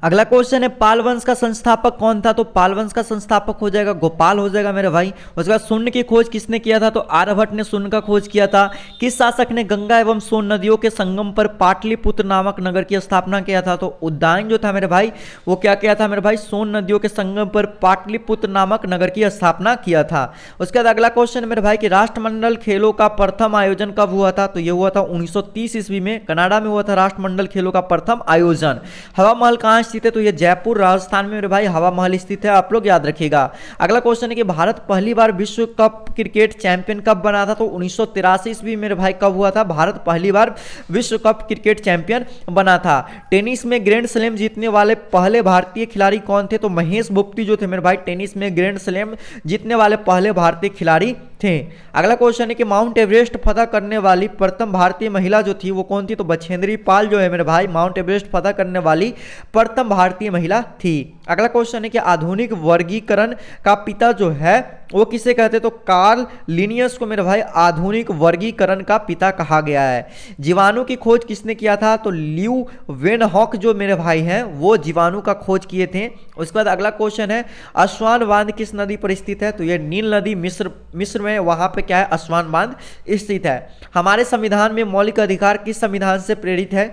अगला क्वेश्चन है पाल वंश का संस्थापक कौन था? तो पाल वंश का संस्थापक हो जाएगा गोपाल हो जाएगा मेरे भाई। उसके बाद शून्य की खोज किसने किया था? तो आर्यभट्ट ने शून्य का खोज किया था। किस शासक ने गंगा एवं सोन नदियों के संगम पर पाटलिपुत्र नामक नगर की स्थापना किया था? तो उदयन जो था मेरे भाई वो क्या किया था मेरे भाई? सोन नदियों के संगम पर पाटलिपुत्र नामक नगर की स्थापना किया था। उसके बाद अगला क्वेश्चन मेरे भाई कि राष्ट्रमंडल खेलों का प्रथम आयोजन कब हुआ था? तो यह हुआ था 1930 ईस्वी में, कनाडा में हुआ था राष्ट्रमंडल खेलों का प्रथम आयोजन। हवा महल कहाँ स्थित है? तो ये जयपुर राजस्थान में मेरे भाई हवा महल स्थित है, आप लोग याद रखिएगा। अगला क्वेश्चन है कि भारत पहली बार विश्व कप क्रिकेट चैंपियन कब बना था? तो 1983 ईस्वी मेरे भाई कब हुआ था? भारत पहली बार विश्व कप क्रिकेट चैंपियन बना था। टेनिस में ग्रैंड स्लैम जीतने वाले पहले भारतीय खिलाड़ी कौन थे? तो महेश भूपति जो थे मेरे भाई टेनिस में ग्रैंड स्लैम जीतने वाले पहले भारतीय खिलाड़ी थे। अगला क्वेश्चन है कि माउंट एवरेस्ट फतह करने वाली प्रथम भारतीय महिला जो थी वो कौन थी? तो बछेंद्री पाल जो है मेरे भाई माउंट एवरेस्ट फतह करने वाली प्रथम भारतीय महिला थी। अगला क्वेश्चन है कि आधुनिक वर्गीकरण का पिता जो है वो किसे कहते हैं? तो कार्ल लिनियस को मेरे भाई आधुनिक वर्गीकरण का पिता कहा गया है। जीवाणु की खोज किसने किया था? तो ल्यू वेनहॉक जो मेरे भाई हैं वो जीवाणु का खोज किए थे। उसके बाद अगला क्वेश्चन है अस्वान बांध किस नदी पर स्थित है? तो ये नील नदी मिस्र में वहां पे क्या है? अस्वान बांध स्थित है। हमारे संविधान में मौलिक अधिकार किस संविधान से प्रेरित है?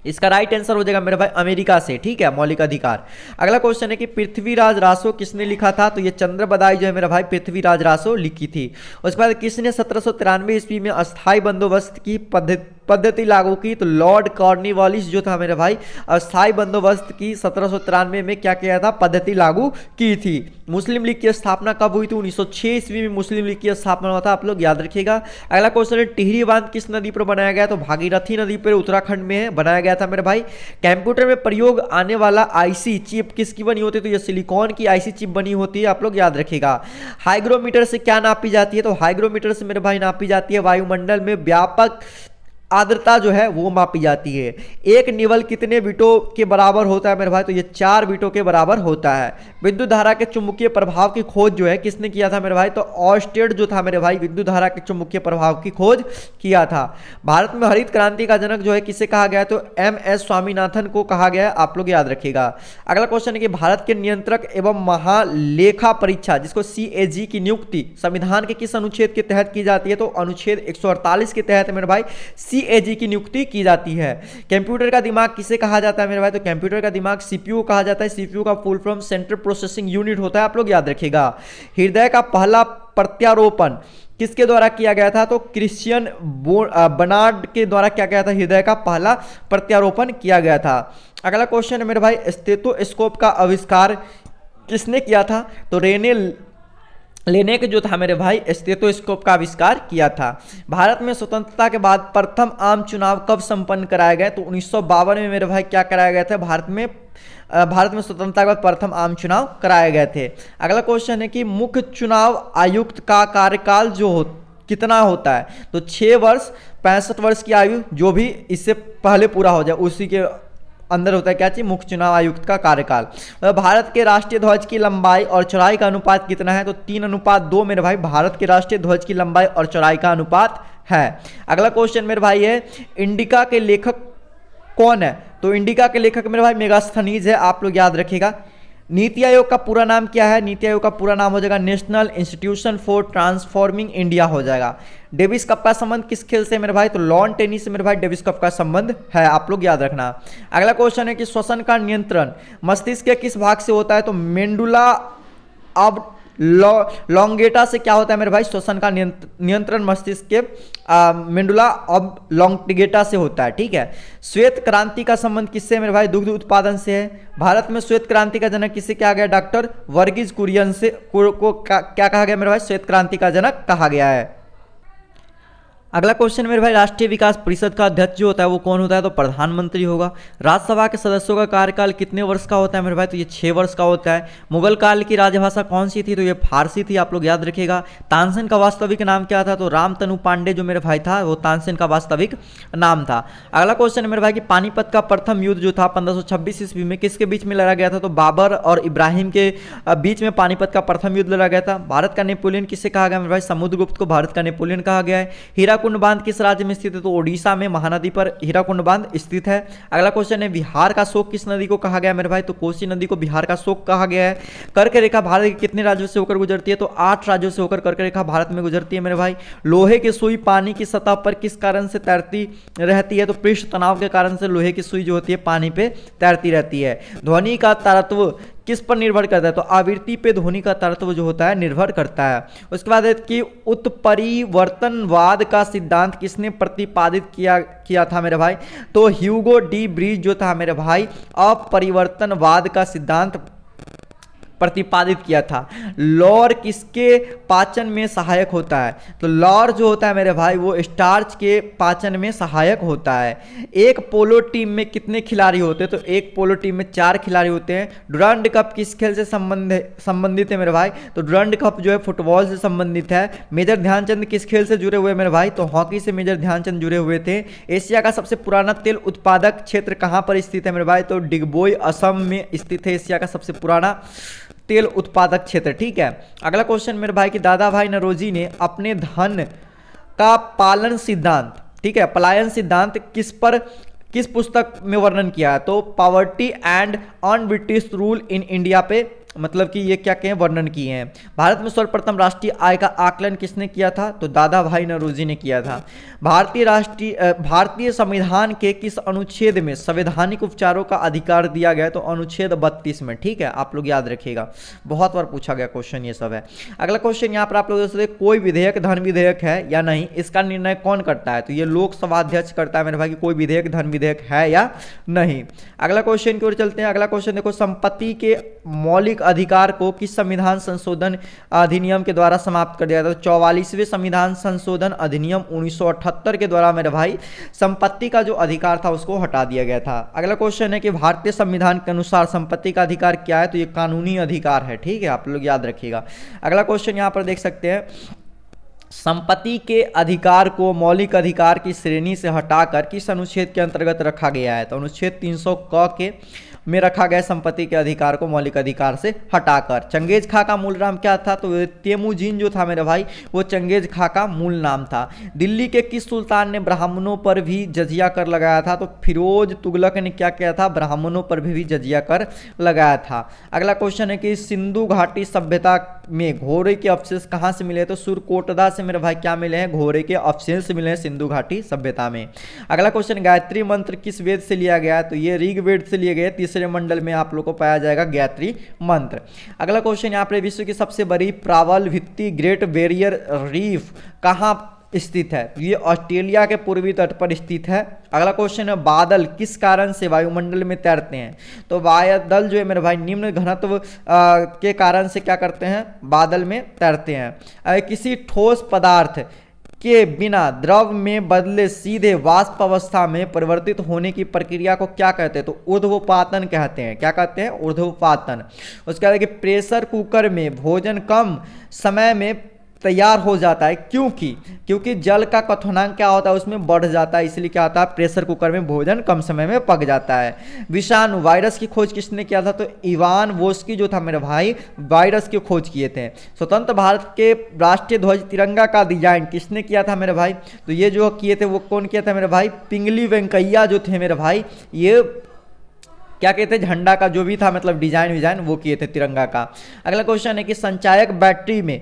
इसका राइट आंसर हो जाएगा मेरे भाई अमेरिका से। ठीक है, मौलिक अधिकार। अगला क्वेश्चन है कि पृथ्वीराज रासो किसने लिखा था? तो ये चंद्र बदाई जो है मेरा भाई पृथ्वीराज रासो लिखी थी। उसके बाद किसने 1793 ईस्वी में अस्थायी बंदोबस्त की पद्धति लागू की? तो लॉर्ड कॉर्नवालिस जो था मेरे भाई अस्थायी बंदोबस्त की 1793 में क्या किया था? पद्धति लागू की थी। मुस्लिम लीग की स्थापना कब हुई थी? 1906 ईस्वी में मुस्लिम लीग की स्थापना हुआ था, आप लोग याद रखिएगा। अगला क्वेश्चन है टिहरी बांध किस नदी पर बनाया गया? तो भागीरथी नदी पर उत्तराखंड में है बनाया गया था मेरे भाई। कंप्यूटर में प्रयोग आने वाला आईसी चिप किसकी बनी होती है? तो ये सिलिकॉन की आईसी चिप बनी होती है, आप लोग याद रखिएगा। हाइग्रोमीटर से क्या नापी जाती है? तो हाइग्रोमीटर से मेरे भाई नापी जाती है वायुमंडल में व्यापक आर्द्रता जो है वो मापी जाती है। एक निवल कितने बीटों के बराबर होता है मेरे भाई? तो ये 4 बीटों के बराबर होता है। विद्युत धारा के चुंबकीय प्रभाव की खोज जो है किसने किया था मेरे भाई? तो ऑर्स्टेड जो था मेरे भाई विद्युत धारा के चुंबकीय प्रभाव की खोज किया था। भारत में हरित क्रांति का जनक जो है किसे कहा गया? तो एम.एस. स्वामीनाथन को कहा गया, आप लोग याद रखिएगा। अगला क्वेश्चन है कि भारत के नियंत्रक एवं महालेखा परीक्षा जिसको CAG की नियुक्ति संविधान के किस अनुच्छेद के तहत की जाती है? तो अनुच्छेद 148 के तहत मेरे भाई CAG की नियुक्ति की जाती है। कंप्यूटर का दिमाग किसे कहा जाता है मेरे भाई? तो कंप्यूटर का दिमाग CPU कहा जाता है। CPU का full form central processing unit होता है, आप लोग याद रखिएगा। हृदय का पहला प्रत्यारोपण किसके द्वारा किया गया था? तो क्रिश्चियन बर्नार्ड के द्वारा क्या गया था? हृदय का पहला प्रत्यारोपण किया गया था। अगला क्वेश्चन है मेरे भाई स्टेथोस्कोप का आविष्कार किसने किया था? तो रेने लेनेक जो था मेरे भाई स्टेथोस्कोप का आविष्कार किया था। भारत में स्वतंत्रता के बाद प्रथम आम चुनाव कब संपन्न कराए गए? तो 1952 में मेरे भाई क्या कराया गया था? भारत में स्वतंत्रता के बाद प्रथम आम चुनाव कराए गए थे। अगला क्वेश्चन है कि मुख्य चुनाव आयुक्त का कार्यकाल कितना होता है? तो 6 वर्ष 65 वर्ष की आयु जो भी इससे पहले पूरा हो जाए उसी के अंदर होता है क्या चीज? मुख्य चुनाव आयुक्त का कार्यकाल। भारत के राष्ट्रीय ध्वज की लंबाई और चौड़ाई का अनुपात कितना है? तो 3:2 मेरे भाई भारत के राष्ट्रीय ध्वज की लंबाई और चौड़ाई का अनुपात है। अगला क्वेश्चन मेरे भाई है इंडिका के लेखक कौन है? तो इंडिका के लेखक मेरे भाई मेगास्थनीज है, आप लोग याद रखिएगा। नीति आयोग का पूरा नाम क्या है? नीति आयोग का पूरा नाम हो जाएगा national institution for transforming India हो जाएगा। डेविस कप का संबंध किस खेल से मेरे भाई? तो लॉन टेनिस से मेरे भाई डेविस कप का संबंध है, आप लोग याद रखना। अगला क्वेश्चन है कि श्वसन का नियंत्रण मस्तिष्क के किस भाग से होता है? तो मेंडुला अब लॉन्गेटा से क्या होता है मेरे भाई? श्वसन का नियंत्रण मस्तिष्क के मेंडुला अब लॉन्गेटा से होता है, ठीक है। श्वेत क्रांति का संबंध किससे मेरे भाई? दुग्ध उत्पादन से है। भारत में श्वेत क्रांति का जनक किसे कहा गया? डॉक्टर वर्गीज कुरियन से क्या कहा गया मेरे भाई? श्वेत क्रांति का जनक कहा गया है। अगला क्वेश्चन मेरे भाई राष्ट्रीय विकास परिषद का अध्यक्ष जो होता है वो कौन होता है? तो प्रधानमंत्री होगा। राज्यसभा के सदस्यों का कार्यकाल कितने वर्ष का होता है मेरे भाई? तो ये 6 वर्ष का होता है। मुगल काल की राजभाषा कौन सी थी? तो ये फारसी थी, आप लोग याद रखिएगा। तानसेन का वास्तविक नाम क्या था? तो रामतनु पांडे जो मेरे भाई था वो तानसेन का वास्तविक नाम था। अगला क्वेश्चन है मेरे भाई कि पानीपत का प्रथम युद्ध जो था 1526 ईस्वी में किसके बीच में लड़ा गया था? तो बाबर और इब्राहिम के बीच में पानीपत का प्रथम युद्ध लड़ा गया था। भारत का नेपोलियन किसे कहा गया मेरे भाई? समुद्रगुप्त को भारत का नेपोलियन कहा गया है। हीराकुंड बांध किस राज्य में स्थित है? तो ओडिशा में महानदी पर हीराकुंड बांध स्थित है। अगला क्वेश्चन है बिहार का शोक किस नदी को कहा गया मेरे भाई? तो कोसी नदी को बिहार का शोक कहा गया है। कर्क रेखा भारत के कितने राज्यों से होकर गुजरती है? तो 8 राज्यों से होकर कर्क रेखा भारत में गुजरती है मेरे भाई। लोहे की सुई पानी की सतह पर किस कारण से तैरती रहती है? तो पृष्ठ तनाव के कारण से लोहे की सुई जो होती है पानी पे तैरती रहती है। ध्वनि का तारतम्य किस पर निर्भर करता है? तो आवृत्ति पे ध्वनि का तारतम्य जो होता है निर्भर करता है। उसके बाद है कि उत्परिवर्तनवाद का सिद्धांत किसने प्रतिपादित किया था मेरे भाई? तो ह्यूगो डी ब्रीज जो था मेरे भाई अपरिवर्तनवाद का सिद्धांत प्रतिपादित किया था। लौर किसके पाचन में सहायक होता है? तो लौर जो होता है मेरे भाई वो स्टार्च के पाचन में सहायक होता है। एक पोलो टीम में कितने खिलाड़ी होते हैं? तो एक पोलो टीम में 4 खिलाड़ी होते हैं। डुरांड कप किस खेल से संबंधित है मेरे भाई? तो डुरांड कप जो है फुटबॉल से संबंधित है। मेजर ध्यानचंद किस खेल से जुड़े हुए मेरे भाई? तो हॉकी से मेजर ध्यानचंद जुड़े हुए थे। एशिया का सबसे पुराना तेल उत्पादक क्षेत्र कहाँ पर स्थित है मेरे भाई? तो डिगबोई असम में स्थित है एशिया का सबसे पुराना तेल उत्पादक क्षेत्र, ठीक है। अगला क्वेश्चन मेरे भाई कि दादा भाई नौरोजी ने अपने धन का पालन सिद्धांत, ठीक है, पलायन सिद्धांत किस पुस्तक में वर्णन किया है? तो poverty and on British rule in India पे मतलब कि ये क्या कहें वर्णन किए हैं। भारत में सर्वप्रथम राष्ट्रीय आय का आकलन किसने किया था, तो दादा भाई नौरोजी ने किया था। भारतीय संविधान के किस अनुच्छेद में संवैधानिक उपचारों का अधिकार दिया गया, तो अनुच्छेद 32 में। ठीक है, आप लोग याद रखिएगा, बहुत बार पूछा गया क्वेश्चन ये सब है। अगला क्वेश्चन यहाँ पर आप लोग देख, कोई विधेयक धन विधेयक है या नहीं, इसका निर्णय कौन करता है, तो ये लोकसभा अध्यक्ष करता है मेरे भाई कि कोई विधेयक धन विधेयक है या नहीं। अगला क्वेश्चन की ओर चलते हैं। अगला क्वेश्चन देखो, संपत्ति के मौलिक अधिकार को किस संविधान संशोधन अधिनियम के द्वारा समाप्त कर दिया था, तो 44वें संविधान संशोधन अधिनियम 1978 के द्वारा मेरे भाई संपत्ति का जो अधिकार था उसको हटा दिया गया था। अगला क्वेश्चन है कि भारतीय संविधान के अनुसार संपत्ति का अधिकार क्या है, तो ये कानूनी अधिकार है। ठीक है, आप लोग याद रखिएगा। अगला क्वेश्चन यहां पर देख सकते हैं, संपत्ति के अधिकार को मौलिक अधिकार की श्रेणी से हटाकर किस अनुच्छेद के अंतर्गत रखा गया है, तो अनुच्छेद 300 क के में रखा गया संपत्ति के अधिकार को मौलिक अधिकार से हटाकर। चंगेज खां का मूल नाम क्या था, तो तेमुजीन जो था मेरे भाई वो चंगेज खां का मूल नाम था। दिल्ली के किस सुल्तान ने ब्राह्मणों पर भी जजिया कर लगाया था, तो फिरोज तुगलक ने क्या किया था, ब्राह्मणों पर भी जजिया कर लगाया था। अगला क्वेश्चन है कि सिंधु घाटी सभ्यता में घोड़े के अवशेष कहाँ से मिले, तो सुरकोटदा से मेरे भाई क्या मिले हैं, घोड़े के अवशेष मिले हैं सिंधु घाटी सभ्यता में। अगला क्वेश्चन, गायत्री मंत्र किस वेद से लिया गया है, तो ये ऋग्वेद से लिए गए, तीसरे मंडल में आप लोग को पाया जाएगा गायत्री मंत्र। अगला क्वेश्चन यहाँ पर, विश्व की सबसे बड़ी प्रावल भित्ति ग्रेट बैरियर रीफ कहाँ स्थित है, ये ऑस्ट्रेलिया के पूर्वी तट पर स्थित है। अगला क्वेश्चन है, बादल किस कारण से वायुमंडल में तैरते हैं, तो बादल जो है मेरे भाई निम्न घनत्व के कारण से क्या करते हैं, बादल में तैरते हैं। किसी ठोस पदार्थ के बिना द्रव में बदले सीधे वाष्प अवस्था में परिवर्तित होने की प्रक्रिया को क्या कहते हैं, तो ऊर्ध्वपातन कहते हैं। क्या कहते हैं, ऊर्ध्वपातन। उसके बाद कि प्रेशर कुकर में भोजन कम समय में तैयार हो जाता है, क्योंकि जल का क्वथनांक क्या होता है, उसमें बढ़ जाता है, इसलिए क्या होता है, प्रेशर कुकर में भोजन कम समय में पक जाता है। विषाणु वायरस की खोज किसने किया था, तो इवान वोस्की जो था मेरे भाई वायरस की खोज किए थे। स्वतंत्र भारत के राष्ट्रीय ध्वज तिरंगा का डिजाइन किसने किया था मेरे भाई, तो ये जो किए थे वो कौन किया था मेरे भाई, पिंगली वेंकैया जो थे मेरे भाई, ये क्या कहते हैं, झंडा का जो भी था मतलब डिजाइन वो किए थे तिरंगा का। अगला क्वेश्चन है कि संचायक बैटरी में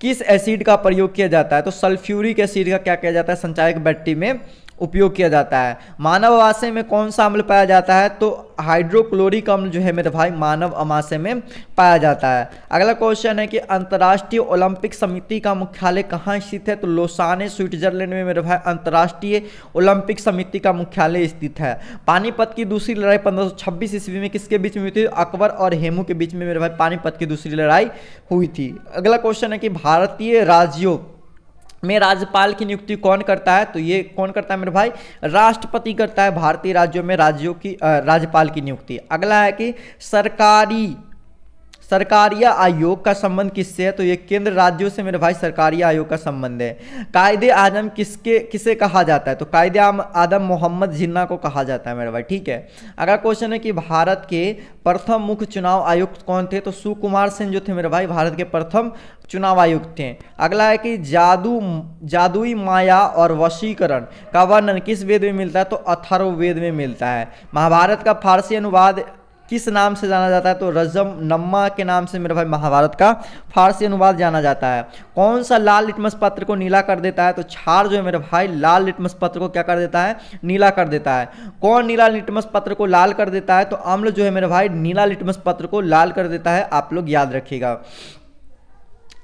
किस एसिड का प्रयोग किया जाता है, तो सल्फ्यूरिक एसिड का क्या किया जाता है, संचायक बैटरी में उपयोग किया जाता है। मानव अमाशय में कौन सा अम्ल पाया जाता है, तो हाइड्रोक्लोरिक अम्ल जो है मेरे भाई मानव अमाशय में पाया जाता है। अगला क्वेश्चन है कि अंतर्राष्ट्रीय ओलंपिक समिति का मुख्यालय कहाँ स्थित है, तो लोसाने स्विट्जरलैंड में मेरे भाई अंतर्राष्ट्रीय ओलंपिक समिति का मुख्यालय स्थित है। पानीपत की दूसरी लड़ाई 1526 ईस्वी में किसके बीच में हुई थी, अकबर और हेमू के बीच में मेरे भाई पानीपत की दूसरी लड़ाई हुई थी। अगला क्वेश्चन है कि भारतीय राज्यों में राज्यपाल की नियुक्ति कौन करता है, तो ये कौन करता है मेरे भाई, राष्ट्रपति करता है भारतीय राज्यों में राज्यपाल की नियुक्ति। अगला है कि सरकारीय आयोग का संबंध किससे है, तो ये केंद्र राज्यों से मेरे भाई सरकारी आयोग का संबंध है। कायदे आजम किसे कहा जाता है, तो कायदे आजम मोहम्मद जिन्ना को कहा जाता है मेरे भाई। ठीक है, अगला क्वेश्चन है कि भारत के प्रथम मुख्य चुनाव आयुक्त कौन थे, तो सुकुमार सेन जो थे मेरे भाई भारत के प्रथम चुनाव आयुक्त थे। अगला है कि जादुई माया और वशीकरण का वर्णन किस वेद में मिलता है, तो अथर्ववेद में मिलता है। महाभारत का फारसी अनुवाद किस नाम से जाना जाता है, तो रजम नम्मा के नाम से मेरे भाई महाभारत का फारसी अनुवाद जाना जाता है। कौन सा लाल लिटमस पत्र को नीला कर देता है, तो क्षार जो है मेरे भाई लाल लिटमस पत्र को क्या कर देता है, नीला कर देता है। कौन नीला लिटमस पत्र को लाल कर देता है, तो अम्ल जो है मेरे भाई नीला लिटमस पत्र को लाल कर देता है, आप लोग याद रखिएगा।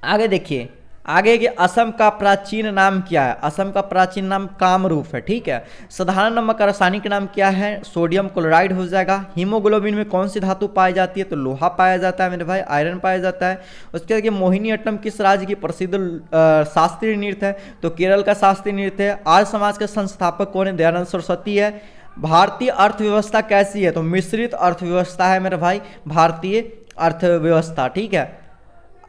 आगे देखिए, आगे कि असम का प्राचीन नाम क्या है, असम का प्राचीन नाम कामरूप है। ठीक है, साधारण नमक का रासायनिक नाम क्या है, सोडियम क्लोराइड हो जाएगा। हीमोग्लोबिन में कौन सी धातु पाई जाती है, तो लोहा पाया जाता है मेरे भाई, आयरन पाया जाता है। उसके बाद मोहिनीअट्टम किस राज्य की प्रसिद्ध शास्त्रीय नृत्य है, तो केरल का शास्त्रीय नृत्य है। आर्य समाज के संस्थापक कौन है, दयानंद सरस्वती है। भारतीय अर्थव्यवस्था कैसी है, तो मिश्रित अर्थव्यवस्था है मेरे भाई भारतीय अर्थव्यवस्था। ठीक है,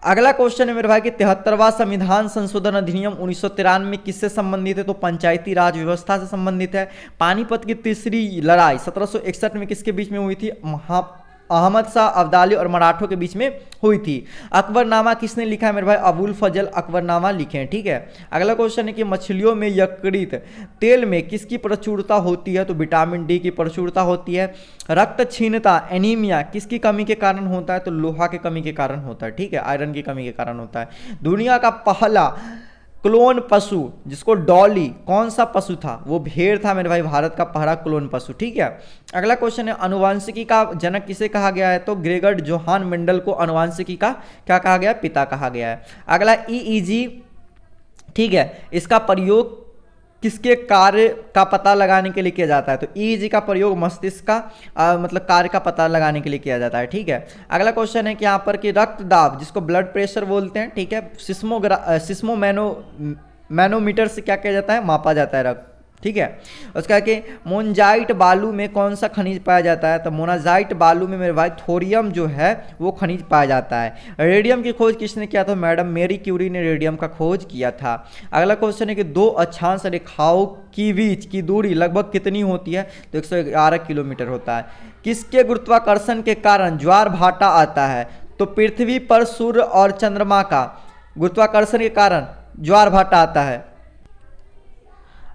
अगला क्वेश्चन है मेरे भाई कि 73वां संविधान संशोधन अधिनियम 1993 किससे संबंधित है, तो पंचायती राज व्यवस्था से संबंधित है। पानीपत की तीसरी लड़ाई 1761 में किसके बीच में हुई थी, अहमद शाह अब्दाली और मराठों के बीच में हुई थी। अकबरनामा किसने लिखा है मेरे भाई? अबुल फजल अकबरनामा लिखे हैं, ठीक है। अगला क्वेश्चन है कि मछलियों में यकृत तेल में किसकी प्रचुरता होती है? तो विटामिन डी की प्रचुरता होती है। रक्तहीनता एनीमिया किसकी कमी के कारण होता है? तो लोहा की कमी के कारण होता है, ठीक है, आयरन की कमी के कारण होता है। दुनिया का पहला क्लोन पशु जिसको डॉली, कौन सा पशु था? वो भेड़ था मेरे भाई, भारत का पहला क्लोन पशु, ठीक है। अगला क्वेश्चन है अनुवांशिकी का जनक किसे कहा गया है? तो ग्रेगर जोहान मेंडल को अनुवांशिकी का क्या कहा गया है? पिता कहा गया है। अगला ईईजी, ठीक है, इसका प्रयोग किसके कार्य का पता लगाने के लिए किया जाता है? तो ईईजी का प्रयोग मस्तिष्क का मतलब कार्य का पता लगाने के लिए किया जाता है, ठीक है। अगला क्वेश्चन है कि यहाँ पर कि रक्त दाब जिसको ब्लड प्रेशर बोलते हैं, ठीक है, सिस्मो मैनोमीटर से क्या किया जाता है? मापा जाता है रक्त, ठीक है। उसका कि मोनजाइट बालू में कौन सा खनिज पाया जाता है? तो मोनाजाइट बालू में मेरे भाई थोरियम जो है वो खनिज पाया जाता है। रेडियम की खोज किसने किया था? मैडम मेरी क्यूरी ने रेडियम का खोज किया था। अगला क्वेश्चन है कि दो अक्षांश रेखाओं की बीच की दूरी लगभग कितनी होती है? तो 111 किलोमीटर होता है। किसके गुरुत्वाकर्षण के कारण ज्वार भाटा आता है? तो पृथ्वी पर सूर्य और चंद्रमा का गुरुत्वाकर्षण के कारण ज्वार भाटा आता है।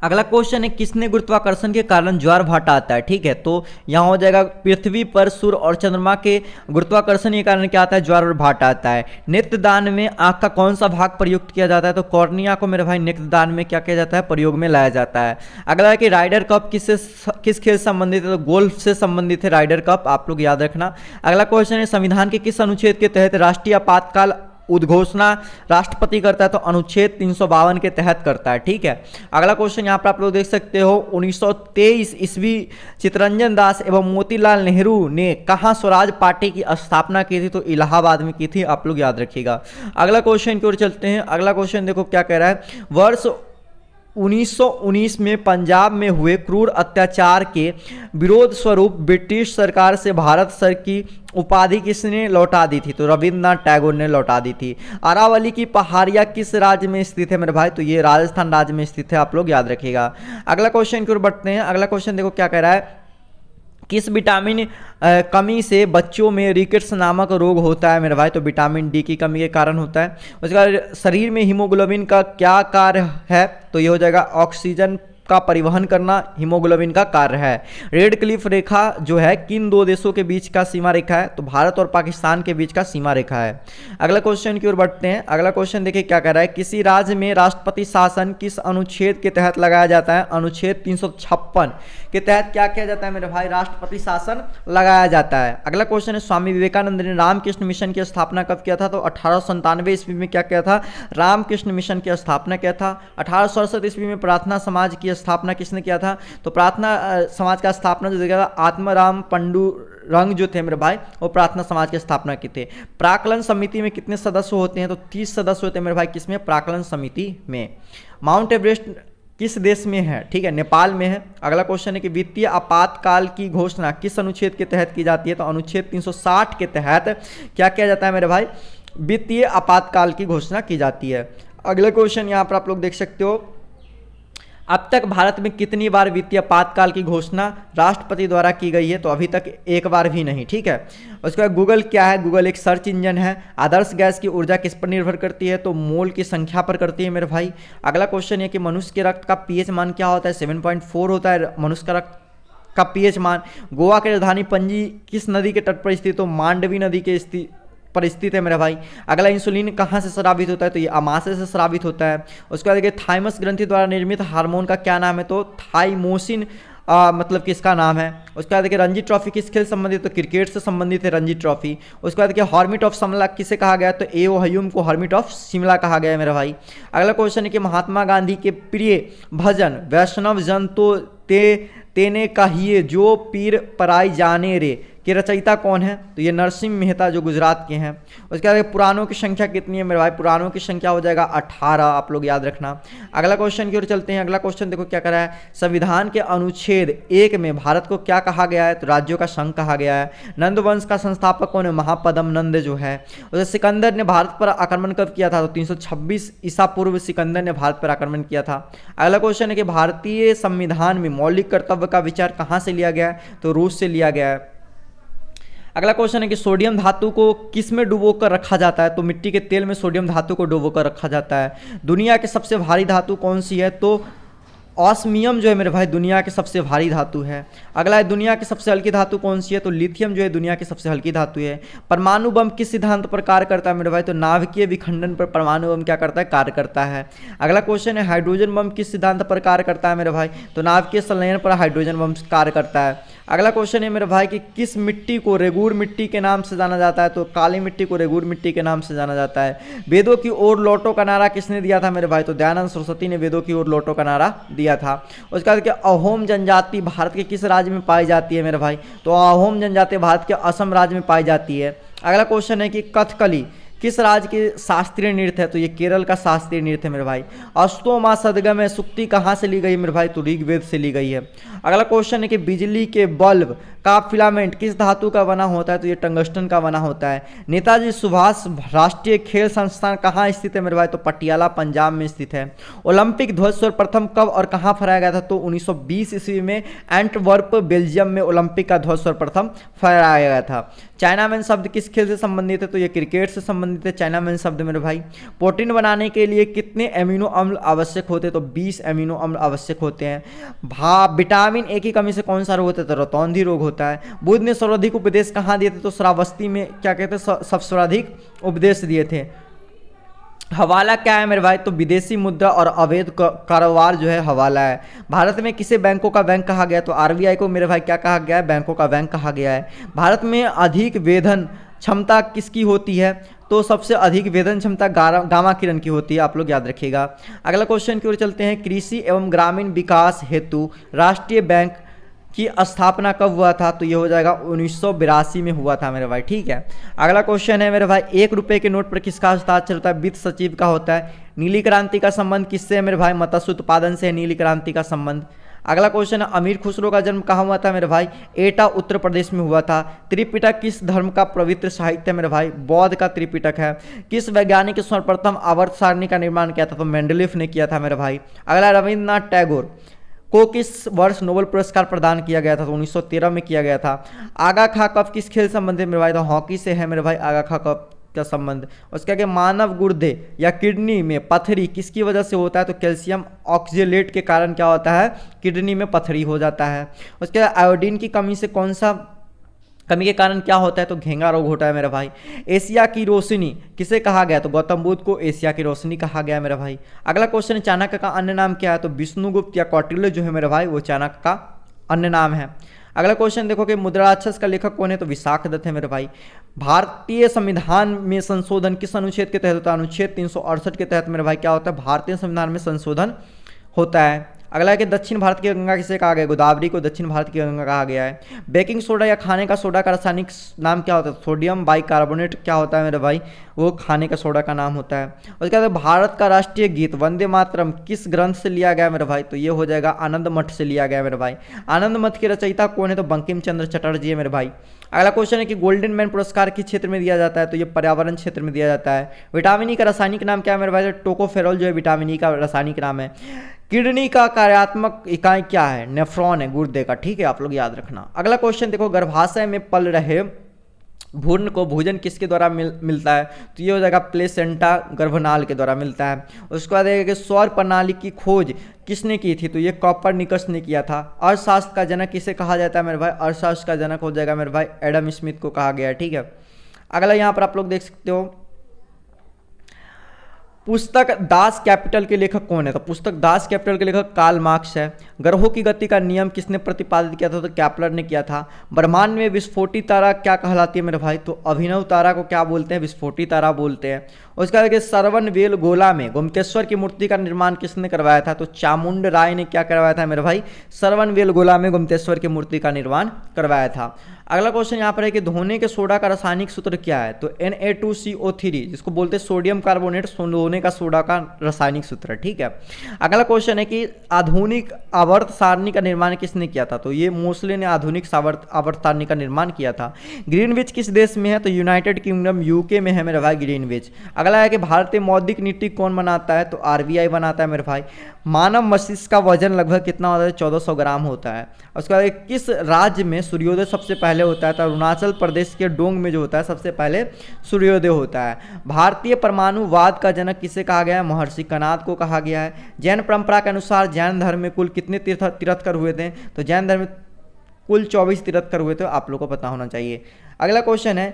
अगला क्वेश्चन है किसने गुरुत्वाकर्षण के कारण ज्वार भाटा आता है, ठीक है। तो यहाँ हो जाएगा पृथ्वी पर सूर्य और चंद्रमा के गुरुत्वाकर्षण के कारण क्या आता है? ज्वार और भाटा आता है। नेत्रदान में आंख का कौन सा भाग प्रयुक्त किया जाता है? तो कॉर्निया को मेरे भाई नेत्रदान में क्या किया जाता है? प्रयोग में लाया जाता है। अगला है कि राइडर कप किस खेल से संबंधित है? तो गोल्फ से संबंधित है राइडर कप, आप लोग याद रखना। अगला क्वेश्चन है संविधान के किस अनुच्छेद के तहत राष्ट्रीय आपातकाल उद्घोषणा राष्ट्रपति करता है? तो अनुच्छेद 352 के तहत करता है, ठीक है। अगला क्वेश्चन यहाँ पर आप लोग देख सकते हो 1923 ईस्वी चित्तरंजन दास एवं मोतीलाल नेहरू ने कहाँ स्वराज पार्टी की स्थापना की थी? तो इलाहाबाद में की थी, आप लोग याद रखिएगा। अगला क्वेश्चन की ओर चलते हैं। अगला क्वेश्चन देखो क्या कह रहा है, वर्ष 1919 में पंजाब में हुए क्रूर अत्याचार के विरोध स्वरूप ब्रिटिश सरकार से भारत सर की उपाधि किसने लौटा दी थी? तो रविंद्रनाथ टैगोर ने लौटा दी थी। अरावली की पहाड़ियाँ किस राज्य में स्थित है मेरे भाई? तो ये राजस्थान राज्य में स्थित है, आप लोग याद रखिएगा। अगला क्वेश्चन की ओर बढ़ते हैं। अगला क्वेश्चन देखो क्या कह रहा है, किस विटामिन कमी से बच्चों में रिकेट्स नामक रोग होता है मेरे भाई? तो विटामिन डी की कमी के कारण होता है। उसके बाद शरीर में हीमोग्लोबिन का क्या कार्य है? तो ये हो जाएगा ऑक्सीजन का परिवहन करना हीमोग्लोबिन का कार्य है। रेड क्लिफ रेखा जो है किन दो देशों के बीच का सीमा रेखा है? तो भारत और पाकिस्तान के बीच का सीमा रेखा है। अगला क्वेश्चन की ओर बढ़ते हैं। अगला क्वेश्चन देखिए क्या कह रहा है, किसी राज्य में राष्ट्रपति शासन किस अनुच्छेद के तहत लगाया जाता है? अनुच्छेद 356 के तहत क्या किया जाता है मेरे भाई? राष्ट्रपति शासन लगाया जाता है। अगला क्वेश्चन है स्वामी विवेकानंद ने रामकृष्ण मिशन की स्थापना कब किया था? तो 1897 ईस्वी में क्या किया था? रामकृष्ण मिशन की स्थापना किया था। 1867 ईस्वी में प्रार्थना समाज की स्थापना किसने किया था? तो प्रार्थना समाज का स्थापना जो किया था आत्माराम पंडुरंग जो थे मेरे भाई, वो प्रार्थना समाज की स्थापना की थे। प्राक्कलन समिति में कितने सदस्य होते हैं? तो 30 सदस्य होते हैं मेरे भाई, किसमें? प्राक्कलन समिति में। माउंट एवरेस्ट किस देश में है? ठीक है, नेपाल में है। अगला क्वेश्चन है कि वित्तीय आपातकाल की घोषणा किस अनुच्छेद के तहत की जाती है? तो अनुच्छेद 360 के तहत क्या किया जाता है मेरे भाई? वित्तीय आपातकाल की घोषणा की जाती है। अगला क्वेश्चन यहाँ पर आप लोग देख सकते हो, अब तक भारत में कितनी बार वित्तीय आपातकाल की घोषणा राष्ट्रपति द्वारा की गई है? तो अभी तक एक बार भी नहीं, ठीक है। उसके बाद गूगल क्या है? गूगल एक सर्च इंजन है। आदर्श गैस की ऊर्जा किस पर निर्भर करती है? तो मोल की संख्या पर करती है मेरे भाई। अगला क्वेश्चन है कि मनुष्य के रक्त का पीएच मान क्या होता है? 7.4 होता है मनुष्य का रक्त का पीएच मान। गोवा की राजधानी पणजी किस नदी के तट पर स्थित? तो मांडवी नदी के परिस्थिति है मेरा भाई। अगला इंसुलिन कहाँ से स्रावित होता है? तो ये अमाशय से स्रावित होता है। उसके बाद देखिए थाइमस ग्रंथि द्वारा निर्मित हार्मोन का क्या नाम है? तो थाइमोसिन मतलब किसका नाम है? उसके बाद देखिए रणजी ट्रॉफी किस खेल संबंधित? तो क्रिकेट से संबंधित है रणजी ट्रॉफी। उसके बाद देखिए हॉर्मिट ऑफ शिमला किसे कहा गया? तो ए ओ हयूम को हॉर्मिट ऑफ शिमला कहा गया है मेरा भाई। अगला क्वेश्चन है कि महात्मा गांधी के प्रिय भजन वैष्णव जन तो तेने कहिए जो पीर पराई जाने रे के रचयिता कौन है? तो ये नरसिंह मेहता जो गुजरात के हैं। उसके बाद पुराणों की संख्या कितनी है मेरे भाई? पुराणों की संख्या हो जाएगा 18, आप लोग याद रखना। अगला क्वेश्चन की ओर चलते हैं। अगला क्वेश्चन देखो क्या कर रहा है, संविधान के अनुच्छेद 1 में भारत को क्या कहा गया है? तो राज्यों का संघ कहा गया है। नंद वंश का संस्थापक कौन है? महापदम नंद जो है। उसे सिकंदर ने भारत पर आक्रमण कब किया था? तो 326 ईसा पूर्व सिकंदर ने भारत पर आक्रमण किया था। अगला क्वेश्चन है कि भारतीय संविधान में मौलिक कर्तव्य का विचार कहाँ से लिया गया है? तो रूस से लिया गया है। अगला क्वेश्चन है कि सोडियम धातु को किस में डुबो कर रखा जाता है? तो मिट्टी के तेल में सोडियम धातु को डुबो कर रखा जाता है। दुनिया की सबसे भारी धातु कौन सी है? तो ऑस्मियम जो है मेरे भाई दुनिया की सबसे भारी धातु है। अगला है दुनिया की सबसे हल्की धातु कौन सी है? तो लिथियम जो है दुनिया की सबसे हल्की धातु है। परमाणु बम किस सिद्धांत पर कार्य करता है मेरे भाई? तो नाभिकीय विखंडन पर परमाणु बम क्या करता है? कार्य करता है। अगला क्वेश्चन है हाइड्रोजन बम किस सिद्धांत पर कार्य करता है मेरे भाई? तो नाभिकीय संलयन पर हाइड्रोजन बम कार्य करता है। अगला क्वेश्चन है मेरे भाई कि किस मिट्टी को रेगूर मिट्टी के नाम से जाना जाता है? तो काली मिट्टी को रेगूर मिट्टी के नाम से जाना जाता है। वेदों की ओर लौटो का नारा किसने दिया था मेरे भाई? तो दयानंद सरस्वती ने वेदों की ओर लौटो का नारा दिया था। उसके बाद अहोम जनजाति भारत के किस राज्य में पाई जाती है मेरे भाई? तो अहोम जनजाति भारत के असम राज्य में पाई जाती है। अगला क्वेश्चन है कि कथकली किस राज्य के शास्त्रीय नृत्य है? तो ये केरल का शास्त्रीय नृत्य है मेरे भाई। अस्तोमा सदगम है सुक्ति कहाँ से ली गई मेरे भाई? तो ऋग्वेद से ली गई है। अगला क्वेश्चन है कि बिजली के बल्ब का फिलामेंट किस धातु का बना होता है? तो ये टंगस्टन का बना होता है। नेताजी सुभाष राष्ट्रीय खेल संस्थान कहाँ स्थित है मेरे भाई? तो पटियाला पंजाब में स्थित है। ओलंपिक ध्वज सर्वप्रथम कब और कहाँ फहराया गया था? तो 1920 ईस्वी में एंटवर्प बेल्जियम में ओलंपिक का ध्वज सर्वप्रथम फहराया गया था। चाइनामैन शब्द किस खेल से संबंधित है? तो ये क्रिकेट से संबंधित है चाइनामैन शब्द मेरे भाई। प्रोटीन बनाने के लिए कितने एमिनो अम्ल आवश्यक होते हैं? तो 20 एमिनो अम्ल आवश्यक होते हैं। विटामिन ए की कमी से कौन सा रोग होता है? तो रतौंधी रोग होता है। बुद्ध ने सर्वाधिक उपदेश कहाँ दिए थे? तो श्रावस्ती में क्या कहते हैं सब सर्वाधिक उपदेश दिए थे। हवाला क्या है मेरे भाई? तो विदेशी मुद्रा और अवैध कारोबार जो है हवाला है। भारत में किसे बैंकों का बैंक कहा गया? तो आरबीआई को मेरे भाई क्या कहा गया है? बैंकों का बैंक कहा गया है। भारत में अधिक वेधन क्षमता किसकी होती है? तो सबसे अधिक वेधन क्षमता गामा किरण की होती है, आप लोग याद रखिएगा। अगला क्वेश्चन की ओर चलते हैं। कृषि एवं ग्रामीण विकास हेतु राष्ट्रीय बैंक की स्थापना कब हुआ था? तो ये हो जाएगा 1982 में हुआ था मेरे भाई, ठीक है। अगला क्वेश्चन है मेरे भाई 1 रुपये के नोट पर किसका हस्ताक्षर होता है? वित्त सचिव का होता है। नीली क्रांति का संबंध किससे है मेरे भाई? मत्स्य उत्पादन से है नीली क्रांति का संबंध। अगला क्वेश्चन है अमीर खुसरो का जन्म कहाँ हुआ था मेरे भाई? एटा उत्तर प्रदेश में हुआ था। त्रिपिटक किस धर्म का पवित्र साहित्य है मेरे भाई? बौद्ध का त्रिपिटक है। किस वैज्ञानिक ने सर्वप्रथम आवर्त सारणी का निर्माण किया था? तो मेंडलीफ ने किया था मेरे भाई। अगला रविन्द्रनाथ टैगोर को किस वर्ष नोबेल पुरस्कार प्रदान किया गया था? तो 1913 में किया गया था। आगा खा कफ किस खेल संबंधित मेरे भाई? तो हॉकी से है मेरे भाई आगा खा कफ का संबंध। उसके आगे मानव गुर्दे या किडनी में पथरी किसकी वजह से होता है? तो कैल्शियम ऑक्जेलेट के कारण क्या होता है? किडनी में पथरी हो जाता है। उसके बाद आयोडीन की कमी से कौन सा कमी के कारण क्या होता है? तो घेंगा रोग होता है मेरा भाई। एशिया की रोशनी किसे कहा गया? तो गौतम बुद्ध को एशिया की रोशनी कहा गया मेरा भाई। अगला क्वेश्चन है चाणक्य का अन्य नाम क्या है? तो विष्णुगुप्त या कौटिल्य जो है मेरा भाई वो चाणक्य का अन्य नाम है। अगला क्वेश्चन देखो कि मुद्राक्षस का लेखक कौन है? तो विशाख दत्त है मेरे भाई। भारतीय संविधान में संशोधन किस अनुच्छेद के तहत होता है? अनुच्छेद 368 के तहत मेरे भाई क्या होता है? भारतीय संविधान में संशोधन होता है। अगला है कि दक्षिण भारत की गंगा किसे कहा गया? गोदावरी को दक्षिण भारत की गंगा कहा गया है। बेकिंग सोडा या खाने का सोडा का रासायनिक नाम क्या होता है? सोडियम बाइकार्बोनेट क्या होता है मेरे भाई? वो खाने का सोडा का नाम होता है। उसके बाद भारत का राष्ट्रीय गीत वंदे मातरम किस ग्रंथ से लिया गया मेरे भाई? तो ये हो जाएगा आनंद मठ से लिया गया मेरे भाई। आनंद मठ के रचयिता कौन है? तो बंकिम चंद्र चटर्जी है मेरे भाई। अगला क्वेश्चन है कि गोल्डन मैन पुरस्कार किस क्षेत्र में दिया जाता है? तो ये पर्यावरण क्षेत्र में दिया जाता है। विटामिन ई का रासायनिक नाम क्या है मेरे भाई? टोकोफेरोल जो है विटामिन ई का रासायनिक नाम है। किडनी का कार्यात्मक इकाई क्या है? नेफ्रॉन है गुर्दे का, ठीक है, आप लोग याद रखना। अगला क्वेश्चन देखो गर्भाशय में पल रहे भ्रूण को भोजन किसके द्वारा मिलता है? तो ये हो जाएगा प्लेसेंटा गर्भनाल के द्वारा मिलता है। उसके बाद कि सौर प्रणाली की खोज किसने की थी? तो ये कॉपरनिकस ने किया था। अर्थशास्त्र का जनक किसे कहा जाता है मेरे भाई? अर्थशास्त्र का जनक हो जाएगा मेरे भाई एडम स्मिथ को कहा गया है, ठीक है। अगला यहाँ पर आप लोग देख सकते हो पुस्तक दास कैपिटल के लेखक कौन है? तो पुस्तक दास कैपिटल के लेखक कार्ल मार्क्स है। ग्रहों की गति का नियम किसने प्रतिपादित किया था? तो कैप्लर ने किया था। ब्रह्मांड में विस्फोटी तारा क्या कहलाती है मेरे भाई? तो अभिनव तारा को क्या बोलते हैं? विस्फोटी तारा बोलते हैं। उसके बाद सरवनवेल गोला में गुमतेश्वर की मूर्ति का निर्माण किसने करवाया था? तो चामुंड राय ने क्या करवाया था मेरे भाई? सरवनवेल गोला में गुमतेश्वर की मूर्ति का निर्माण करवाया था। अगला क्वेश्चन यहाँ पर है कि धोने के सोडा का रासायनिक सूत्र क्या है? तो Na2CO3 जिसको बोलते हैं सोडियम कार्बोनेट, धोने का सोडा का रासायनिक सूत्र, ठीक है। अगला क्वेश्चन है कि आधुनिक आवर्त सारणी का निर्माण किसने किया था? तो ये मोस्ले ने आधुनिक आवर्त सारणी का निर्माण किया था। ग्रीनविच किस देश में है? तो यूनाइटेड किंगडम यूके में है मेरे भाई ग्रीनविच। अगला अगला है कि भारतीय मौद्रिक नीति कौन बनाता है, तो आरबीआई बनाता है मेरे भाई। मानव मस्तिष्क का वजन लगभग कितना होता है, 1400 ग्राम होता है। उसके बाद किस राज्य में सूर्योदय सबसे पहले होता है, तो अरुणाचल प्रदेश के डोंग में जो होता है सबसे पहले सूर्योदय होता है। भारतीय परमाणुवाद का जनक किसे कहा गया है, महर्षि कणाद को कहा गया है। जैन परंपरा के अनुसार जैन धर्म में कुल कितने तीर्थंकर हुए थे, तो जैन धर्म में कुल 24 तीर्थंकर हुए थे, आप लोगों को पता होना चाहिए। अगला क्वेश्चन है,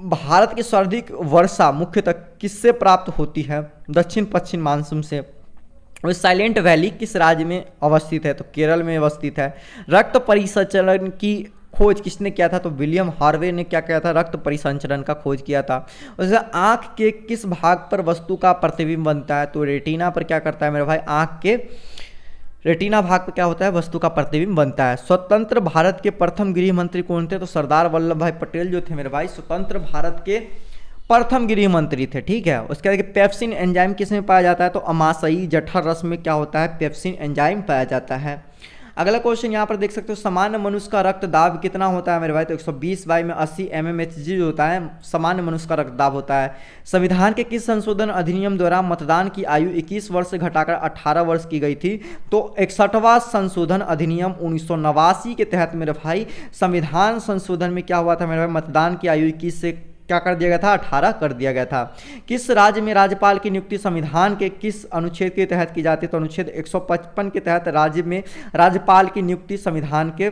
भारत की सर्वाधिक वर्षा मुख्यतः किससे प्राप्त होती है, दक्षिण पश्चिम मानसून से। और साइलेंट वैली किस राज्य में अवस्थित है, तो केरल में अवस्थित है। रक्त परिसंचरण की खोज किसने किया था, तो विलियम हार्वे ने क्या किया था, रक्त परिसंचरण का खोज किया था। उसके आंख के किस भाग पर वस्तु का प्रतिबिंब बनता है, तो रेटिना पर क्या करता है मेरे भाई, आंख के रेटिना भाग पर क्या होता है, वस्तु का प्रतिबिंब बनता है। स्वतंत्र भारत के प्रथम गृह मंत्री कौन थे, तो सरदार वल्लभ भाई पटेल जो थे मेरे भाई स्वतंत्र भारत के प्रथम गृह मंत्री थे। ठीक है, उसके बाद पेप्सिन एंजाइम किस में पाया जाता है, तो अमाशयी जठर रस में क्या होता है, पेप्सिन एंजाइम पाया जाता है। अगला क्वेश्चन यहाँ पर देख सकते हो, सामान्य मनुष्य का रक्त दाब कितना होता है मेरे भाई, तो 120/80 mmHg जो होता है सामान्य मनुष्य का रक्त दाब होता है। संविधान के किस संशोधन अधिनियम द्वारा मतदान की आयु 21 वर्ष से घटाकर 18 वर्ष की गई थी, तो 61वां संशोधन अधिनियम 1989 के तहत मेरे भाई संविधान संशोधन में क्या हुआ था मेरे भाई, मतदान की आयु 21 से क्या कर दिया गया था, 18 कर दिया गया था। किस राज्य में राज्यपाल की नियुक्ति संविधान के किस अनुच्छेद के तहत की जाती है, तो अनुच्छेद 155 के तहत राज्य में राज्यपाल की नियुक्ति संविधान के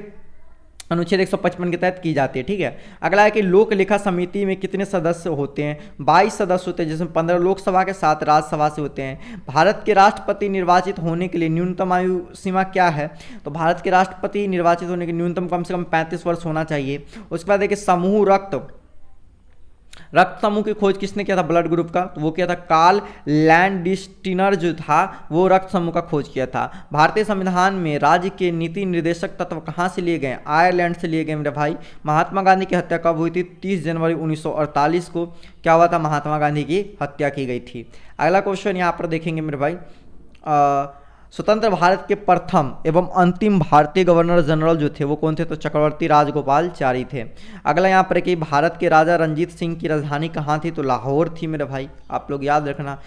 अनुच्छेद 155 के तहत की जाती है। ठीक है, अगला है कि लोक लेखा समिति में कितने सदस्य होते हैं, 22 सदस्य होते हैं, जिसमें 15 लोकसभा के 7 राज्यसभा से होते हैं। भारत के राष्ट्रपति निर्वाचित होने के लिए न्यूनतम आयु सीमा क्या है, तो भारत के राष्ट्रपति निर्वाचित होने के न्यूनतम कम से कम 35 वर्ष होना चाहिए। उसके बाद देखिए समूह रक्त समूह की खोज किसने किया था, ब्लड ग्रुप का, तो वो किया था कार्ल लैंडस्टीनर जो था वो रक्त समूह का खोज किया था। भारतीय संविधान में राज्य के नीति निर्देशक तत्व कहाँ से लिए गए, आयरलैंड से लिए गए मेरे भाई। महात्मा गांधी की हत्या कब हुई थी, 30 जनवरी 1948 को क्या हुआ था, महात्मा गांधी की हत्या की गई थी। अगला क्वेश्चन यहाँ पर देखेंगे मेरे भाई, स्वतंत्र भारत के प्रथम एवं अंतिम भारतीय गवर्नर जनरल जो थे वो कौन थे, तो चक्रवर्ती राजगोपालचारी थे। अगला यहाँ पर कि भारत के राजा रंजीत सिंह की राजधानी कहाँ थी, तो लाहौर थी मेरे भाई, आप लोग याद रखना।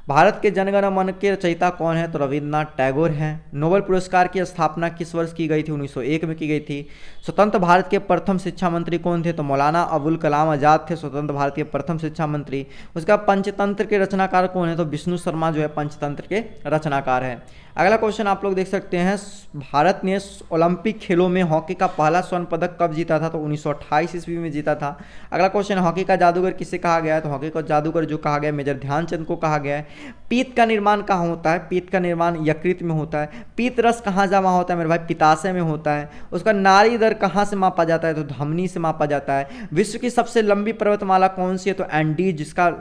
भारत के जनगण मन के रचयिता कौन है, तो रविन्द्रनाथ टैगोर हैं। नोबेल पुरस्कार की स्थापना किस वर्ष की गई थी, 1901 में की गई थी। स्वतंत्र भारत के प्रथम शिक्षा मंत्री कौन थे, तो मौलाना अबुल कलाम आजाद थे स्वतंत्र भारत के प्रथम शिक्षा मंत्री। उसका पंचतंत्र के रचनाकार कौन है, तो विष्णु शर्मा जो है पंचतंत्र के रचनाकार है। अगला क्वेश्चन आप लोग देख सकते हैं, भारत ने ओलंपिक खेलों में हॉकी का पहला स्वर्ण पदक कब जीता था, तो 1928 ईस्वी में जीता था। अगला क्वेश्चन, हॉकी का जादूगर किसे कहा गया है, तो हॉकी का जादूगर जो कहा गया है मेजर ध्यानचंद को कहा गया है। पीत का निर्माण कहाँ होता है, पीत का निर्माण यकृत में होता है। पीत रस कहाँ जमा होता है मेरे भाई, पित्ताशय में होता है। उसका नाड़ी दर कहाँ से मापा जाता है, तो धमनी से मापा जाता है। विश्व की सबसे लंबी पर्वतमाला कौन सी है, तो एंडीज, जिसका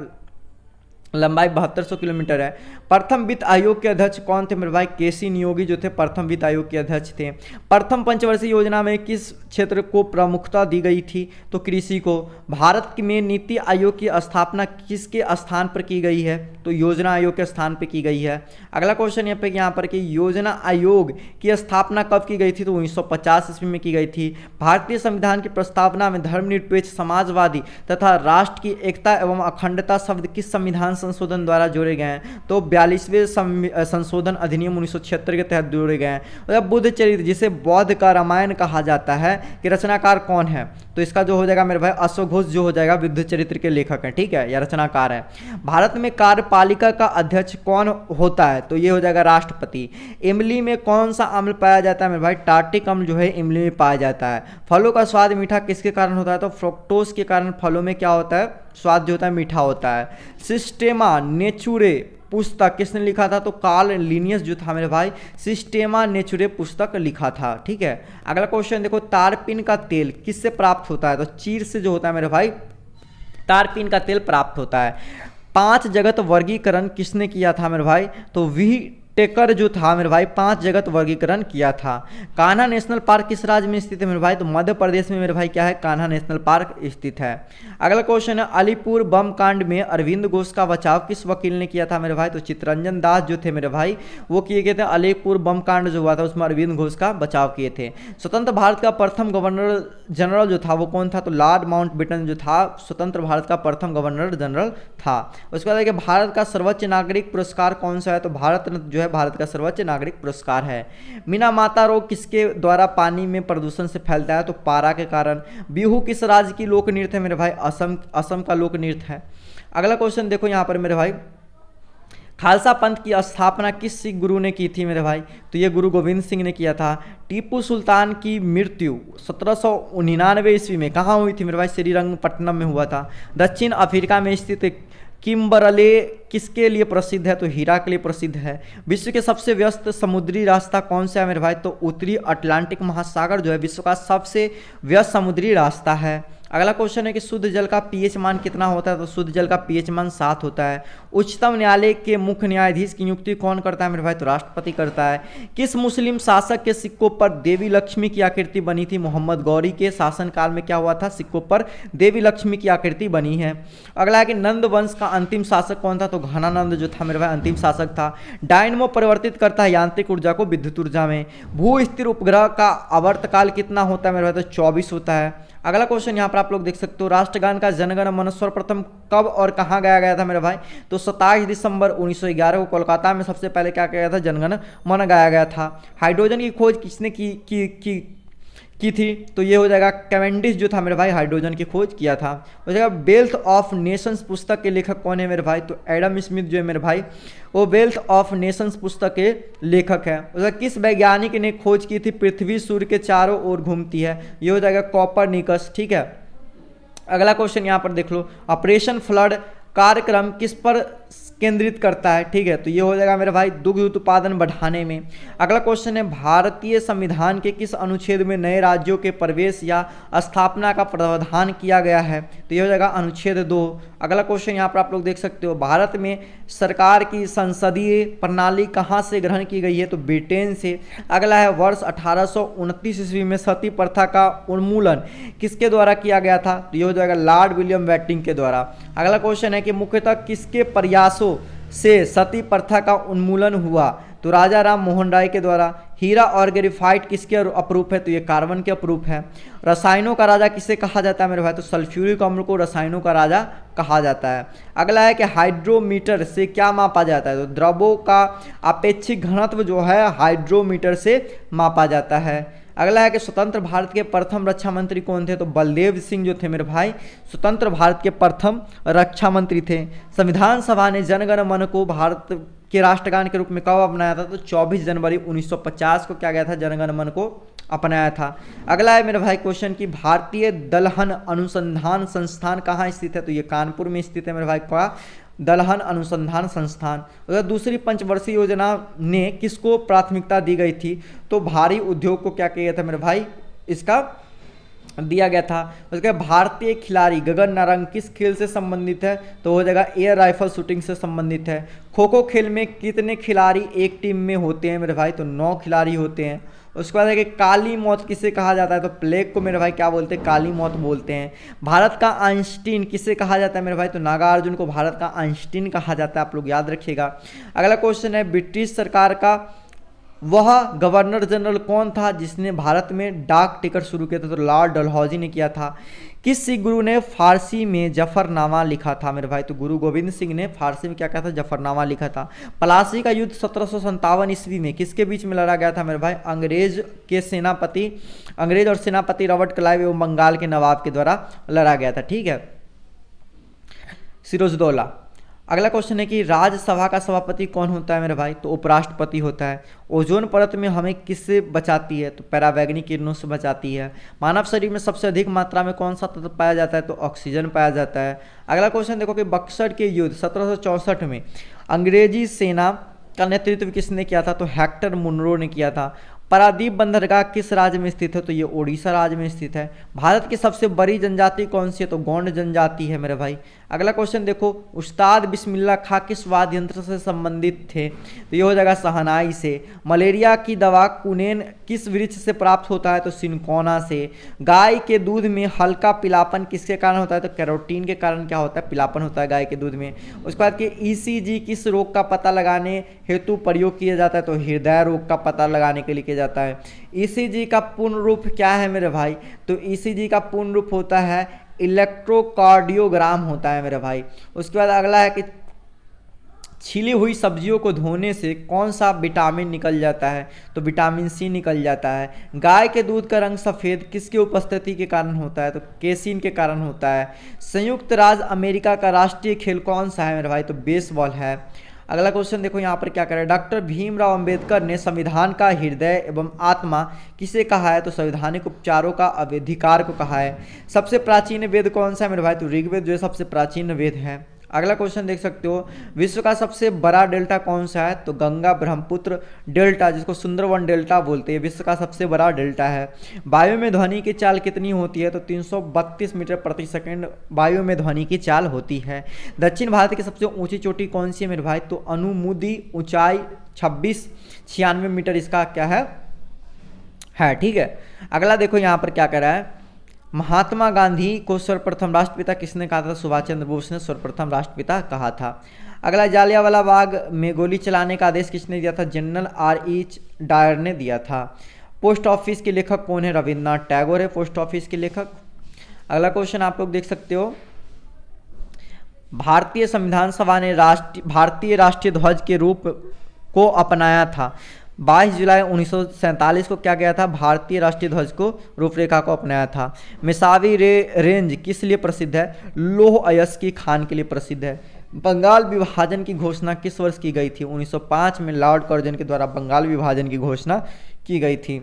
लंबाई 7200 किलोमीटर है। प्रथम वित्त आयोग के अध्यक्ष कौन थे मेरे भाई, केसी नियोगी जो थे प्रथम वित्त आयोग के अध्यक्ष थे। प्रथम पंचवर्षीय योजना में किस क्षेत्र को प्रमुखता दी गई थी, तो कृषि को। भारत में नीति आयोग की स्थापना किसके स्थान पर की गई है, तो योजना आयोग के स्थान पर की गई है। अगला क्वेश्चन यहाँ पर कि योजना आयोग की स्थापना कब की गई थी, तो 1950 ईस्वी में की गई थी। भारतीय संविधान की प्रस्तावना में धर्मनिरपेक्ष, समाजवादी तथा राष्ट्र की एकता एवं अखंडता शब्द किस संविधान संशोधन द्वारा जोड़े गए हैं, तो 42वें संशोधन अधिनियम 1976 के तहत जोड़े गए हैं। बुद्ध चरित्र, जिसे बौद्ध का रामायण कहा जाता है, कि रचनाकार कौन है, तो इसका जो हो जाएगा मेरे भाई अश्वघोष जो हो जाएगा बुद्ध चरित्र के लेखक हैं, ठीक है, या रचनाकार है। भारत में कार्यपालिका का अध्यक्ष कौन होता है, तो ये हो जाएगा राष्ट्रपति। इमली में कौन सा अम्ल पाया जाता है मेरे भाई, टार्टिक अम्ल जो है इमली में पाया जाता है। फलों का स्वाद मीठा किसके कारण होता है, तो फ्रुक्टोज के कारण फलों में क्या होता है, स्वाद जो होता है मीठा होता है। सिस्टेमा नेचुरे पुस्तक किसने लिखा था, तो कार्ल लिनियस जो था मेरे भाई सिस्टेमा नेचुरे पुस्तक लिखा था, ठीक है। अगला क्वेश्चन देखो, तारपीन का तेल किससे प्राप्त होता है, तो चीड़ से जो होता है मेरे भाई तारपीन का तेल प्राप्त होता है। 5 जगत वर्गीकरण किसने किया था मेरे भाई, तो वी टेकर जो था मेरे भाई 5 जगत वर्गीकरण किया था। कान्हा नेशनल पार्क किस राज्य में स्थित है मेरे भाई? तो मध्य प्रदेश में मेरे भाई क्या है? कान्हा नेशनल पार्क स्थित है। अगला क्वेश्चन है, अलीपुर बम कांड में अरविंद घोष का बचाव किस वकील ने किया था मेरे भाई? तो चित्तरंजन दास जो थे मेरे भाई वो किए गए थे। अलीपुर बम कांड जो हुआ था उसमें अरविंद घोष का बचाव किए थे। स्वतंत्र भारत का प्रथम गवर्नर जनरल जो था वो कौन था? तो लॉर्ड माउंटबेटन जो था स्वतंत्र भारत का प्रथम गवर्नर जनरल था। उसके बाद देखिए भारत का सर्वोच्च नागरिक पुरस्कार कौन सा है? तो भारत रत्न जो है भारत का सर्वोच्च नागरिक पुरस्कार है। मीना माता रोग किसके द्वारा पानी में प्रदूषण से फैलता है? तो पारा के कारण। बिहू किस राज्य की लोक नृत्य है मेरे भाई? असम का लोक नृत्य है। अगला क्वेश्चन देखो यहाँ पर मेरे भाई, खालसा पंथ की स्थापना किस सिख गुरु ने की थी मेरे भाई? तो ये गुरु गोविंद सिंह ने किया था। टीपू सुल्तान की मृत्यु 1799 ईस्वी में कहाँ हुई थी मेरे भाई? श्रीरंगपट्टनम में हुआ था। दक्षिण अफ्रीका में स्थित किम्बरले किसके लिए प्रसिद्ध है? तो हीरा के लिए प्रसिद्ध है। विश्व के सबसे व्यस्त समुद्री रास्ता कौन सा है मेरे भाई? तो उत्तरी अटलांटिक महासागर जो है विश्व का सबसे व्यस्त समुद्री रास्ता है। अगला क्वेश्चन है कि शुद्ध जल का पीएच मान कितना होता है? तो शुद्ध जल का पीएच मान 7 होता है। उच्चतम न्यायालय के मुख्य न्यायाधीश की नियुक्ति कौन करता है मेरे भाई? तो राष्ट्रपति करता है। किस मुस्लिम शासक के सिक्कों पर देवी लक्ष्मी की आकृति बनी थी? मोहम्मद गौरी के शासनकाल में क्या हुआ था? सिक्कों पर देवी लक्ष्मी की आकृति बनी है। अगला है कि नंद वंश का अंतिम शासक कौन था? तो घनानंद जो था मेरे भाई अंतिम शासक था। डायनमो परिवर्तित करता है यांत्रिक ऊर्जा को विद्युत ऊर्जा में। भू स्थिर उपग्रह का आवर्तकाल कितना होता है मेरे भाई? तो 24 होता है। अगला क्वेश्चन यहाँ पर आप लोग देख सकते हो, राष्ट्रगान का जनगण मन सर्वप्रथम कब और कहाँ गाया गया था मेरे भाई? तो 27 दिसंबर 1911 को कोलकाता में सबसे पहले क्या किया गया था? जनगण मन गाया गया था। हाइड्रोजन की खोज किसने की थी? तो ये हो जाएगा कैवेंडिश जो था मेरे भाई हाइड्रोजन की खोज किया था। हो जाएगा वेल्थ ऑफ नेशंस पुस्तक के लेखक कौन है मेरे भाई? तो एडम स्मिथ जो है मेरे भाई वो वेल्थ ऑफ नेशंस पुस्तक के लेखक है। उसका किस वैज्ञानिक ने खोज की थी पृथ्वी सूर्य के चारों ओर घूमती है? ये हो जाएगा कॉपरनिकस। ठीक है, अगला क्वेश्चन यहाँ पर देख लो, ऑपरेशन फ्लड कार्यक्रम किस पर केंद्रित करता है? ठीक है, तो ये हो जाएगा मेरे भाई दुग्ध उत्पादन बढ़ाने में। अगला क्वेश्चन है, भारतीय संविधान के किस अनुच्छेद में नए राज्यों के प्रवेश या स्थापना का प्रावधान किया गया है? तो ये हो जाएगा अनुच्छेद 2। अगला क्वेश्चन यहाँ पर आप लोग देख सकते हो, भारत में सरकार की संसदीय प्रणाली कहाँ से ग्रहण की गई है? तो ब्रिटेन से। अगला है, वर्ष 1829 ईस्वी में सती प्रथा का उन्मूलन किसके द्वारा किया गया था? तो ये हो जाएगा लॉर्ड विलियम बेंटिंक के द्वारा। अगला क्वेश्चन है कि मुख्यतः किसके प्रयासों से सती प्रथा का उन्मूलन हुआ? तो राजा राम मोहन राय के द्वारा। हीरा और ग्रेफाइट किसके अप्रूप है? तो ये कार्बन के अप्रूप है। रसायनों का राजा किसे कहा जाता है मेरे भाई? तो सल्फ्यूरिक अम्ल को रसायनों का राजा कहा जाता है। अगला है कि हाइड्रोमीटर से क्या मापा जाता है? तो द्रवों का अपेक्षिक घनत्व जो है हाइड्रोमीटर से मापा जाता है। अगला है कि स्वतंत्र भारत के प्रथम रक्षा मंत्री कौन थे? तो बलदेव सिंह जो थे मेरे भाई स्वतंत्र भारत के प्रथम रक्षा मंत्री थे। संविधान सभा ने जनगण मन को भारत के राष्ट्रगान के रूप में कब अपनाया था? तो 24 जनवरी 1950 को क्या गया था? जनगण मन को अपनाया था। अगला है मेरे भाई क्वेश्चन की, भारतीय दलहन अनुसंधान संस्थान कहाँ स्थित है? तो ये कानपुर में स्थित है मेरे भाई का दलहन अनुसंधान संस्थान। अगर दूसरी पंचवर्षीय योजना ने किसको प्राथमिकता दी गई थी? तो भारी उद्योग को क्या किया गया था मेरे भाई? इसका दिया गया था। उसके भारतीय खिलाड़ी गगन नारंग किस खेल से संबंधित है? तो हो जाएगा एयर राइफल शूटिंग से संबंधित है। खो खो खेल में कितने खिलाड़ी एक टीम में होते हैं मेरे भाई? तो 9 खिलाड़ी होते हैं। उसके बाद है कि काली मौत किसे कहा जाता है? तो प्लेग को मेरे भाई क्या बोलते हैं? काली मौत बोलते हैं। भारत का आइंस्टीन किसे कहा जाता है मेरे भाई? तो नागार्जुन को भारत का आइंस्टीन कहा जाता है, आप लोग याद रखिएगा। अगला क्वेश्चन है, ब्रिटिश सरकार का वह गवर्नर जनरल कौन था जिसने भारत में डाक टिकट शुरू किया था? तो लॉर्ड डलहौजी ने किया था। किस सिख गुरु ने फारसी में जफरनामा लिखा था मेरे भाई? तो गुरु गोविंद सिंह ने फारसी में क्या कहा था? जफरनामा लिखा था। प्लासी का युद्ध 1757 ईस्वी में किसके बीच में लड़ा गया था मेरे भाई? अंग्रेज और सेनापति रॉबर्ट क्लाइव एवं बंगाल के नवाब के द्वारा लड़ा गया था। ठीक है, सिरोजदौला। अगला क्वेश्चन है कि राज्यसभा का सभापति कौन होता है मेरे भाई? तो उपराष्ट्रपति होता है। ओजोन परत में हमें किससे बचाती है? तो पराबैंगनी किरणों से बचाती है। मानव शरीर में सबसे अधिक मात्रा में कौन सा तत्व पाया जाता है? तो ऑक्सीजन पाया जाता है। अगला क्वेश्चन देखो कि बक्सर के युद्ध 1764 में अंग्रेजी सेना का नेतृत्व किसने किया था? तो हेक्टर मुनरो ने किया था। पारादीप बंदरगाह किस राज्य में स्थित है? तो ये ओडिशा राज्य में स्थित है। भारत की सबसे बड़ी जनजाति कौन सी है? तो गोंड जनजाति है मेरे भाई। अगला क्वेश्चन देखो, उस्ताद बिस्मिल्लाह खां किस वाद्य यंत्र से संबंधित थे? तो ये हो जाएगा शहनाई से। मलेरिया की दवा कुनेन किस वृक्ष से प्राप्त होता है? तो सिनकोना से। गाय के दूध में हल्का पीलापन किसके कारण होता है? तो कैरोटीन के कारण क्या होता है? पीलापन होता है गाय के दूध में। उसके बाद के ईसीजी किस रोग का पता लगाने हेतु प्रयोग किया जाता है? तो हृदय रोग का पता लगाने के लिए किया जाता है। ईसीजी का पूर्ण रूप क्या है मेरे भाई? तो ईसीजी का पूर्ण रूप होता है इलेक्ट्रोकार्डियोग्राम होता है मेरे भाई। उसके बाद अगला है कि छीली हुई सब्जियों को धोने से कौन सा विटामिन निकल जाता है? तो विटामिन सी निकल जाता है। गाय के दूध का रंग सफ़ेद किसकी उपस्थिति के कारण होता है? तो केसिन के कारण होता है। संयुक्त राज्य अमेरिका का राष्ट्रीय खेल कौन सा है मेरे भाई? तो बेसबॉल है। अगला क्वेश्चन देखो यहाँ पर क्या करें, डॉक्टर भीमराव अंबेडकर ने संविधान का हृदय एवं आत्मा किसे कहा है? तो संवैधानिक उपचारों का अधिकार को कहा है। सबसे प्राचीन वेद कौन सा है मेरे भाई? तो ऋग्वेद जो है सबसे प्राचीन वेद है। अगला क्वेश्चन देख सकते हो, विश्व का सबसे बड़ा डेल्टा कौन सा है? तो गंगा ब्रह्मपुत्र डेल्टा, जिसको सुंदरवन डेल्टा बोलते हैं, विश्व का सबसे बड़ा डेल्टा है। वायु में ध्वनि की चाल कितनी होती है? तो 332 मीटर प्रति सेकंड वायु में ध्वनि की चाल होती है। दक्षिण भारत की सबसे ऊंची चोटी कौन सी है मेरे भाई? तो अनुमूदी ऊंचाई 2696 मीटर इसका क्या है ठीक है। अगला देखो यहाँ पर क्या कर रहा है, महात्मा गांधी को सर्वप्रथम राष्ट्रपिता किसने कहा था? सुभाष चंद्र बोस ने सर्वप्रथम राष्ट्रपिता कहा था। अगला, जालियांवाला बाग में गोली चलाने का आदेश किसने दिया था? General R.E. डायर ने दिया था। पोस्ट ऑफिस के लेखक कौन है? रविन्द्रनाथ टैगोर है पोस्ट ऑफिस के लेखक। अगला क्वेश्चन आप लोग देख सकते हो, भारतीय संविधान सभा ने भारतीय राष्ट्रीय ध्वज के रूप को अपनाया था। 22 जुलाई 1947 को क्या गया था? भारतीय राष्ट्रीय ध्वज को रूपरेखा को अपनाया था। मिसावी रेंज किस लिए प्रसिद्ध है? लौह अयस्क खान के लिए प्रसिद्ध है। बंगाल विभाजन की घोषणा किस वर्ष की गई थी? 1905 में लॉर्ड कर्जन के द्वारा बंगाल विभाजन की घोषणा की गई थी।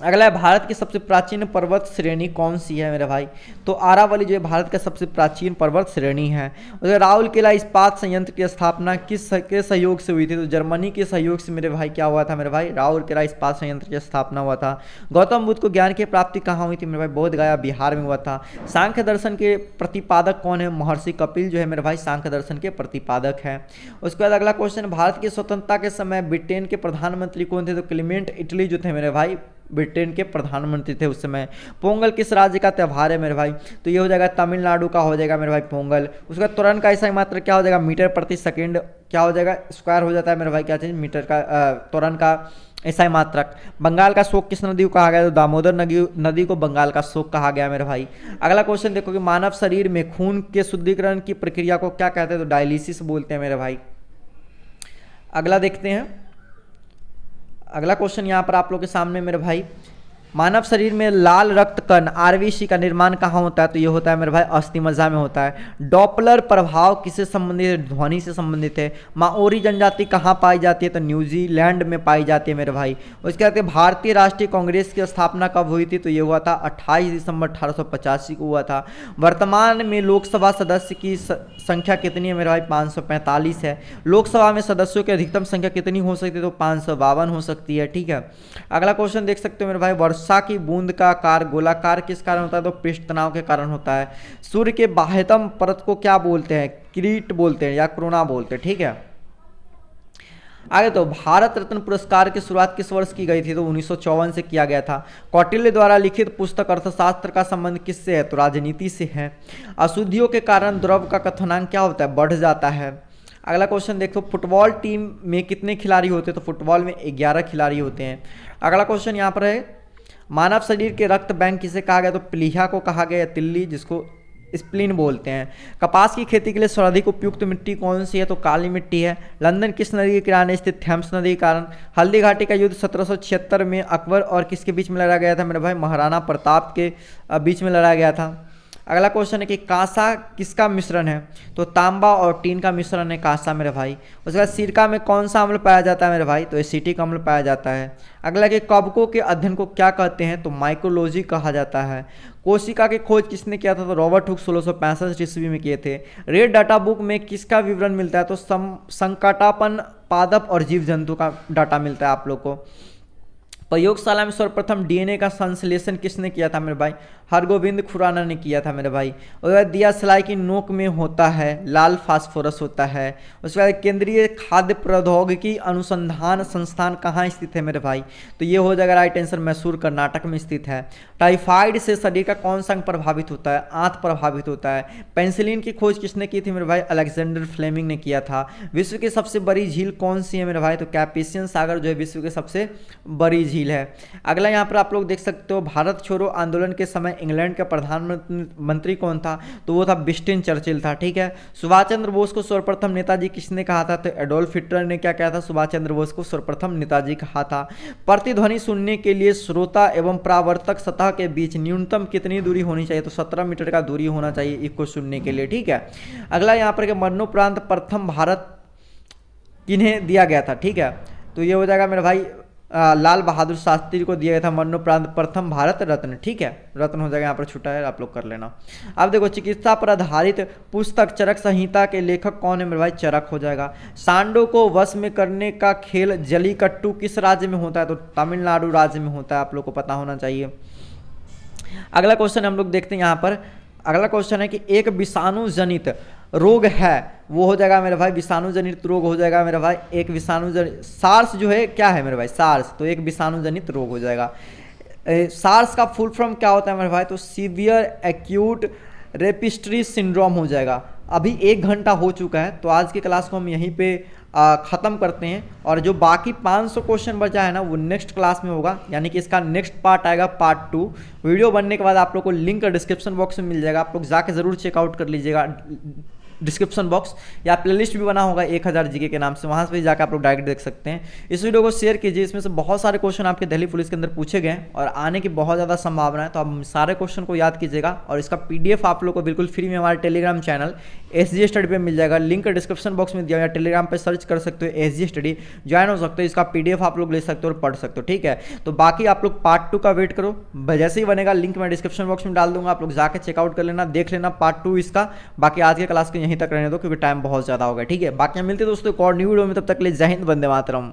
अगला है, भारत की सबसे प्राचीन पर्वत श्रेणी कौन सी है मेरे भाई? तो आरावली जो है भारत का सबसे प्राचीन पर्वत श्रेणी है। उधर राउरकेला इस्पात संयंत्र की स्थापना किसके सहयोग से हुई थी? तो जर्मनी के सहयोग से मेरे भाई क्या हुआ था मेरे भाई? राउरकेला इस्पात संयंत्र की स्थापना हुआ था। गौतम बुद्ध को ज्ञान की प्राप्ति कहाँ हुई थी मेरे भाई? बोध गया बिहार में हुआ था। सांख्य दर्शन के प्रतिपादक कौन है? महर्षि कपिल जो है मेरे भाई सांख्य दर्शन के प्रतिपादक है। उसके बाद अगला क्वेश्चन, भारत की स्वतंत्रता के समय ब्रिटेन के प्रधानमंत्री कौन थे? तो क्लीमेंट इटली जो थे मेरे भाई ब्रिटेन के प्रधानमंत्री थे उस समय। पोंगल किस राज्य का त्यौहार है मेरे भाई? तो ये हो जाएगा तमिलनाडु का हो जाएगा मेरे भाई पोंगल। उसका त्वरण का ऐसा मात्र क्या हो जाएगा? मीटर प्रति सेकंड क्या हो जाएगा? स्क्वायर हो जाता है मेरे भाई क्या चीज़? मीटर का त्वरण का ऐसा मात्रक। बंगाल का शोक किस नदी को कहा गया? तो दामोदर नदी को बंगाल का शोक कहा गया मेरे भाई। अगला क्वेश्चन देखो कि मानव शरीर में खून के शुद्धिकरण की प्रक्रिया को क्या कहते हैं? तो डायलिसिस बोलते हैं मेरे भाई। अगला देखते हैं, अगला क्वेश्चन यहाँ पर आप लोग के सामने मेरे भाई, मानव शरीर में लाल रक्त कण आरबीसी का निर्माण कहाँ होता है? तो ये होता है मेरे भाई अस्थि मज्जा में होता है। डॉपलर प्रभाव किससे संबंधित है? ध्वनि से संबंधित है। माओरी जनजाति कहाँ पाई जाती है? तो न्यूजीलैंड में पाई जाती है मेरे भाई। उसके बाद भारतीय राष्ट्रीय कांग्रेस की स्थापना कब हुई थी? तो ये हुआ था 28 दिसंबर 1885 को हुआ था। वर्तमान में लोकसभा सदस्य की संख्या कितनी है मेरे भाई? 545 है। लोकसभा में सदस्यों की अधिकतम संख्या कितनी हो सकती है? तो 552 हो सकती है। ठीक है, अगला क्वेश्चन देख सकते हो मेरे भाई, वर्षा की बूंद का आकार गोलाकार किस कारण होता है? तो पृष्ठ तनाव के कारण होता है। सूर्य के बाह्यतम परत को क्या बोलते हैं? किरीट बोलते हैं या कोरोना बोलते हैं। ठीक है, आगे तो भारत रत्न पुरस्कार की शुरुआत किस वर्ष की गई थी? तो 1954 से किया गया था। कौटिल्य द्वारा लिखित पुस्तक अर्थशास्त्र का संबंध किससे है? तो राजनीति से है। अशुद्धियों के कारण द्रव का कथनांक क्या होता है? बढ़ जाता है। अगला क्वेश्चन देखो, फुटबॉल टीम में कितने खिलाड़ी होते हैं? तो फुटबॉल में 11 खिलाड़ी होते हैं। अगला क्वेश्चन यहाँ पर है, मानव शरीर के रक्त बैंक किसे कहा गया? तो प्लीहा को कहा गया, तिल्ली जिसको स्प्लीन बोलते हैं। कपास की खेती के लिए सर्वाधिक उपयुक्त मिट्टी कौन सी है? तो काली मिट्टी है। लंदन किस नदी के किनारे स्थित? थेम्स नदी के कारण। हल्दी घाटी का युद्ध 1776 में अकबर और किसके बीच में लड़ा गया था मेरे भाई? महाराणा प्रताप के बीच में लड़ा गया था। अगला क्वेश्चन है कि कांसा किसका मिश्रण है? तो तांबा और टीन का मिश्रण है कांसा मेरे भाई। उसके बाद सिरका में कौन सा अम्ल पाया जाता है मेरे भाई? तो एसिटिक अम्ल पाया जाता है। अगला कि कवकों के अध्ययन को क्या कहते हैं? तो माइकोलॉजी कहा जाता है। कोशिका की खोज किसने किया था? तो रॉबर्ट हुक 1665 ईस्वी में किए थे। रेड डाटा बुक में किसका विवरण मिलता है? तो संकटापन, पादप और जीव जंतु का डाटा मिलता है आप लोग को। प्रयोगशाला में सर्वप्रथम डीएनए का संश्लेषण किसने किया था मेरे भाई? हरगोविंद खुराना ने किया था मेरे भाई। उसके बाद दिया सलाई की नोक में होता है लाल फास्फोरस होता है। उसके बाद केंद्रीय खाद्य प्रौद्योगिकी अनुसंधान संस्थान कहाँ स्थित है मेरे भाई? तो ये हो जाएगा राइट आंसर, मैसूर कर्नाटक में स्थित है। टाइफाइड से शरीर का कौन सा अंग प्रभावित होता है? आंत प्रभावित होता है। पेंसिलिन की खोज किसने की थी मेरे भाई? अलेक्जेंडर फ्लेमिंग ने किया था। विश्व की सबसे बड़ी झील कौन सी है मेरे भाई? तो कैप्रिसियन सागर जो है विश्व की सबसे बड़ी झील है। अगला यहाँ पर आप लोग देख सकते हो, भारत छोड़ो आंदोलन के समय इंग्लैंड का प्रधानमंत्री कौन था? तो वो था विंस्टन चर्चिल था। ठीक है। सुभाष चंद्र बोस को सर्वप्रथम नेताजी किसने कहा था? तो एडोल्फ हिटलर ने क्या कहा था? सुभाष चंद्र बोस को सर्वप्रथम नेताजी कहा था। प्रतिध्वनि सुनने के लिए श्रोता एवं परावर्तक सतह के बीच न्यूनतम कितनी दूरी होनी चाहिए? तो 17 मीटर का दूरी होना चाहिए इसको सुनने के लिए। ठीक है। अगला यहाँ पर मरणोपरांत प्रथम भारत किन्हें दिया गया था? ठीक है। तो ये हो जाएगा मेरे भाई लाल बहादुर शास्त्री को दिया गया था मरणोपरांत प्रथम भारत रत्न। ठीक है, रत्न हो जाएगा, यहाँ पर छुट्टा है, आप लोग कर लेना। अब देखो, चिकित्सा पर आधारित पुस्तक चरक संहिता के लेखक कौन है मेरे भाई? चरक हो जाएगा। सांडों को वश में करने का खेल जलीकट्टू किस राज्य में होता है? तो तमिलनाडु राज्य में होता है, आप लोग को पता होना चाहिए। अगला क्वेश्चन हम लोग देखते हैं यहाँ पर। अगला क्वेश्चन है कि एक विषाणु जनित रोग है, वो हो जाएगा मेरे भाई विषाणु जनित रोग हो जाएगा मेरे भाई। एक विषाणु जनित सार्स जो है क्या है मेरे भाई? सार्स, तो एक विषाणु जनित रोग हो जाएगा। सार्स का फुल फॉर्म क्या होता है मेरे भाई? तो सीवियर एक्यूट रेस्पिरेटरी सिंड्रोम हो जाएगा। अभी 1 घंटा हो चुका है, तो आज की क्लास को हम यहीं पे ख़त्म करते हैं, और जो बाकी 500 क्वेश्चन बचा है ना, वो नेक्स्ट क्लास में होगा, यानी कि इसका नेक्स्ट पार्ट आएगा पार्ट 2। वीडियो बनने के बाद आप लोग को लिंक डिस्क्रिप्शन बॉक्स में मिल जाएगा, आप लोग जाके ज़रूर चेकआउट कर लीजिएगा डिस्क्रिप्शन बॉक्स, या प्लेलिस्ट भी बना होगा 1000 जीके के नाम से, वहाँ से भी जाकर आप लोग डायरेक्ट देख सकते हैं। इस वीडियो को शेयर कीजिए, इसमें से बहुत सारे क्वेश्चन आपके दिल्ली पुलिस के अंदर पूछे गए और आने की बहुत ज़्यादा संभावना है, तो आप सारे क्वेश्चन को याद कीजिएगा। और इसका PDF आप लोग को बिल्कुल फ्री में हमारे टेलीग्राम चैनल SG स्टडी पे मिल जाएगा, लिंक डिस्क्रिप्शन बॉक्स में दिया गया, टेलीग्राम पर सर्च कर सकते हो SG स्टडी, ज्वाइन हो सकते हो, इसका PDF आप लोग ले सकते हो और पढ़ सकते हो। ठीक है, तो बाकी आप लोग पार्ट 2 का वेट करो, जैसे ही बनेगा लिंक मैं डिस्क्रिप्शन बॉक्स में डाल दूंगा, आप लोग जाके चेकआउट कर लेना, देख लेना पार्ट 2 इसका। बाकी आज के क्लास को यहीं तक रहने दो, क्योंकि टाइम बहुत ज़्यादा होगा। ठीक है, बाकी मिलते हैं दोस्तों एक और न्यू वीडियो में, तब तक ले जय हिंद, वंदे मातरम।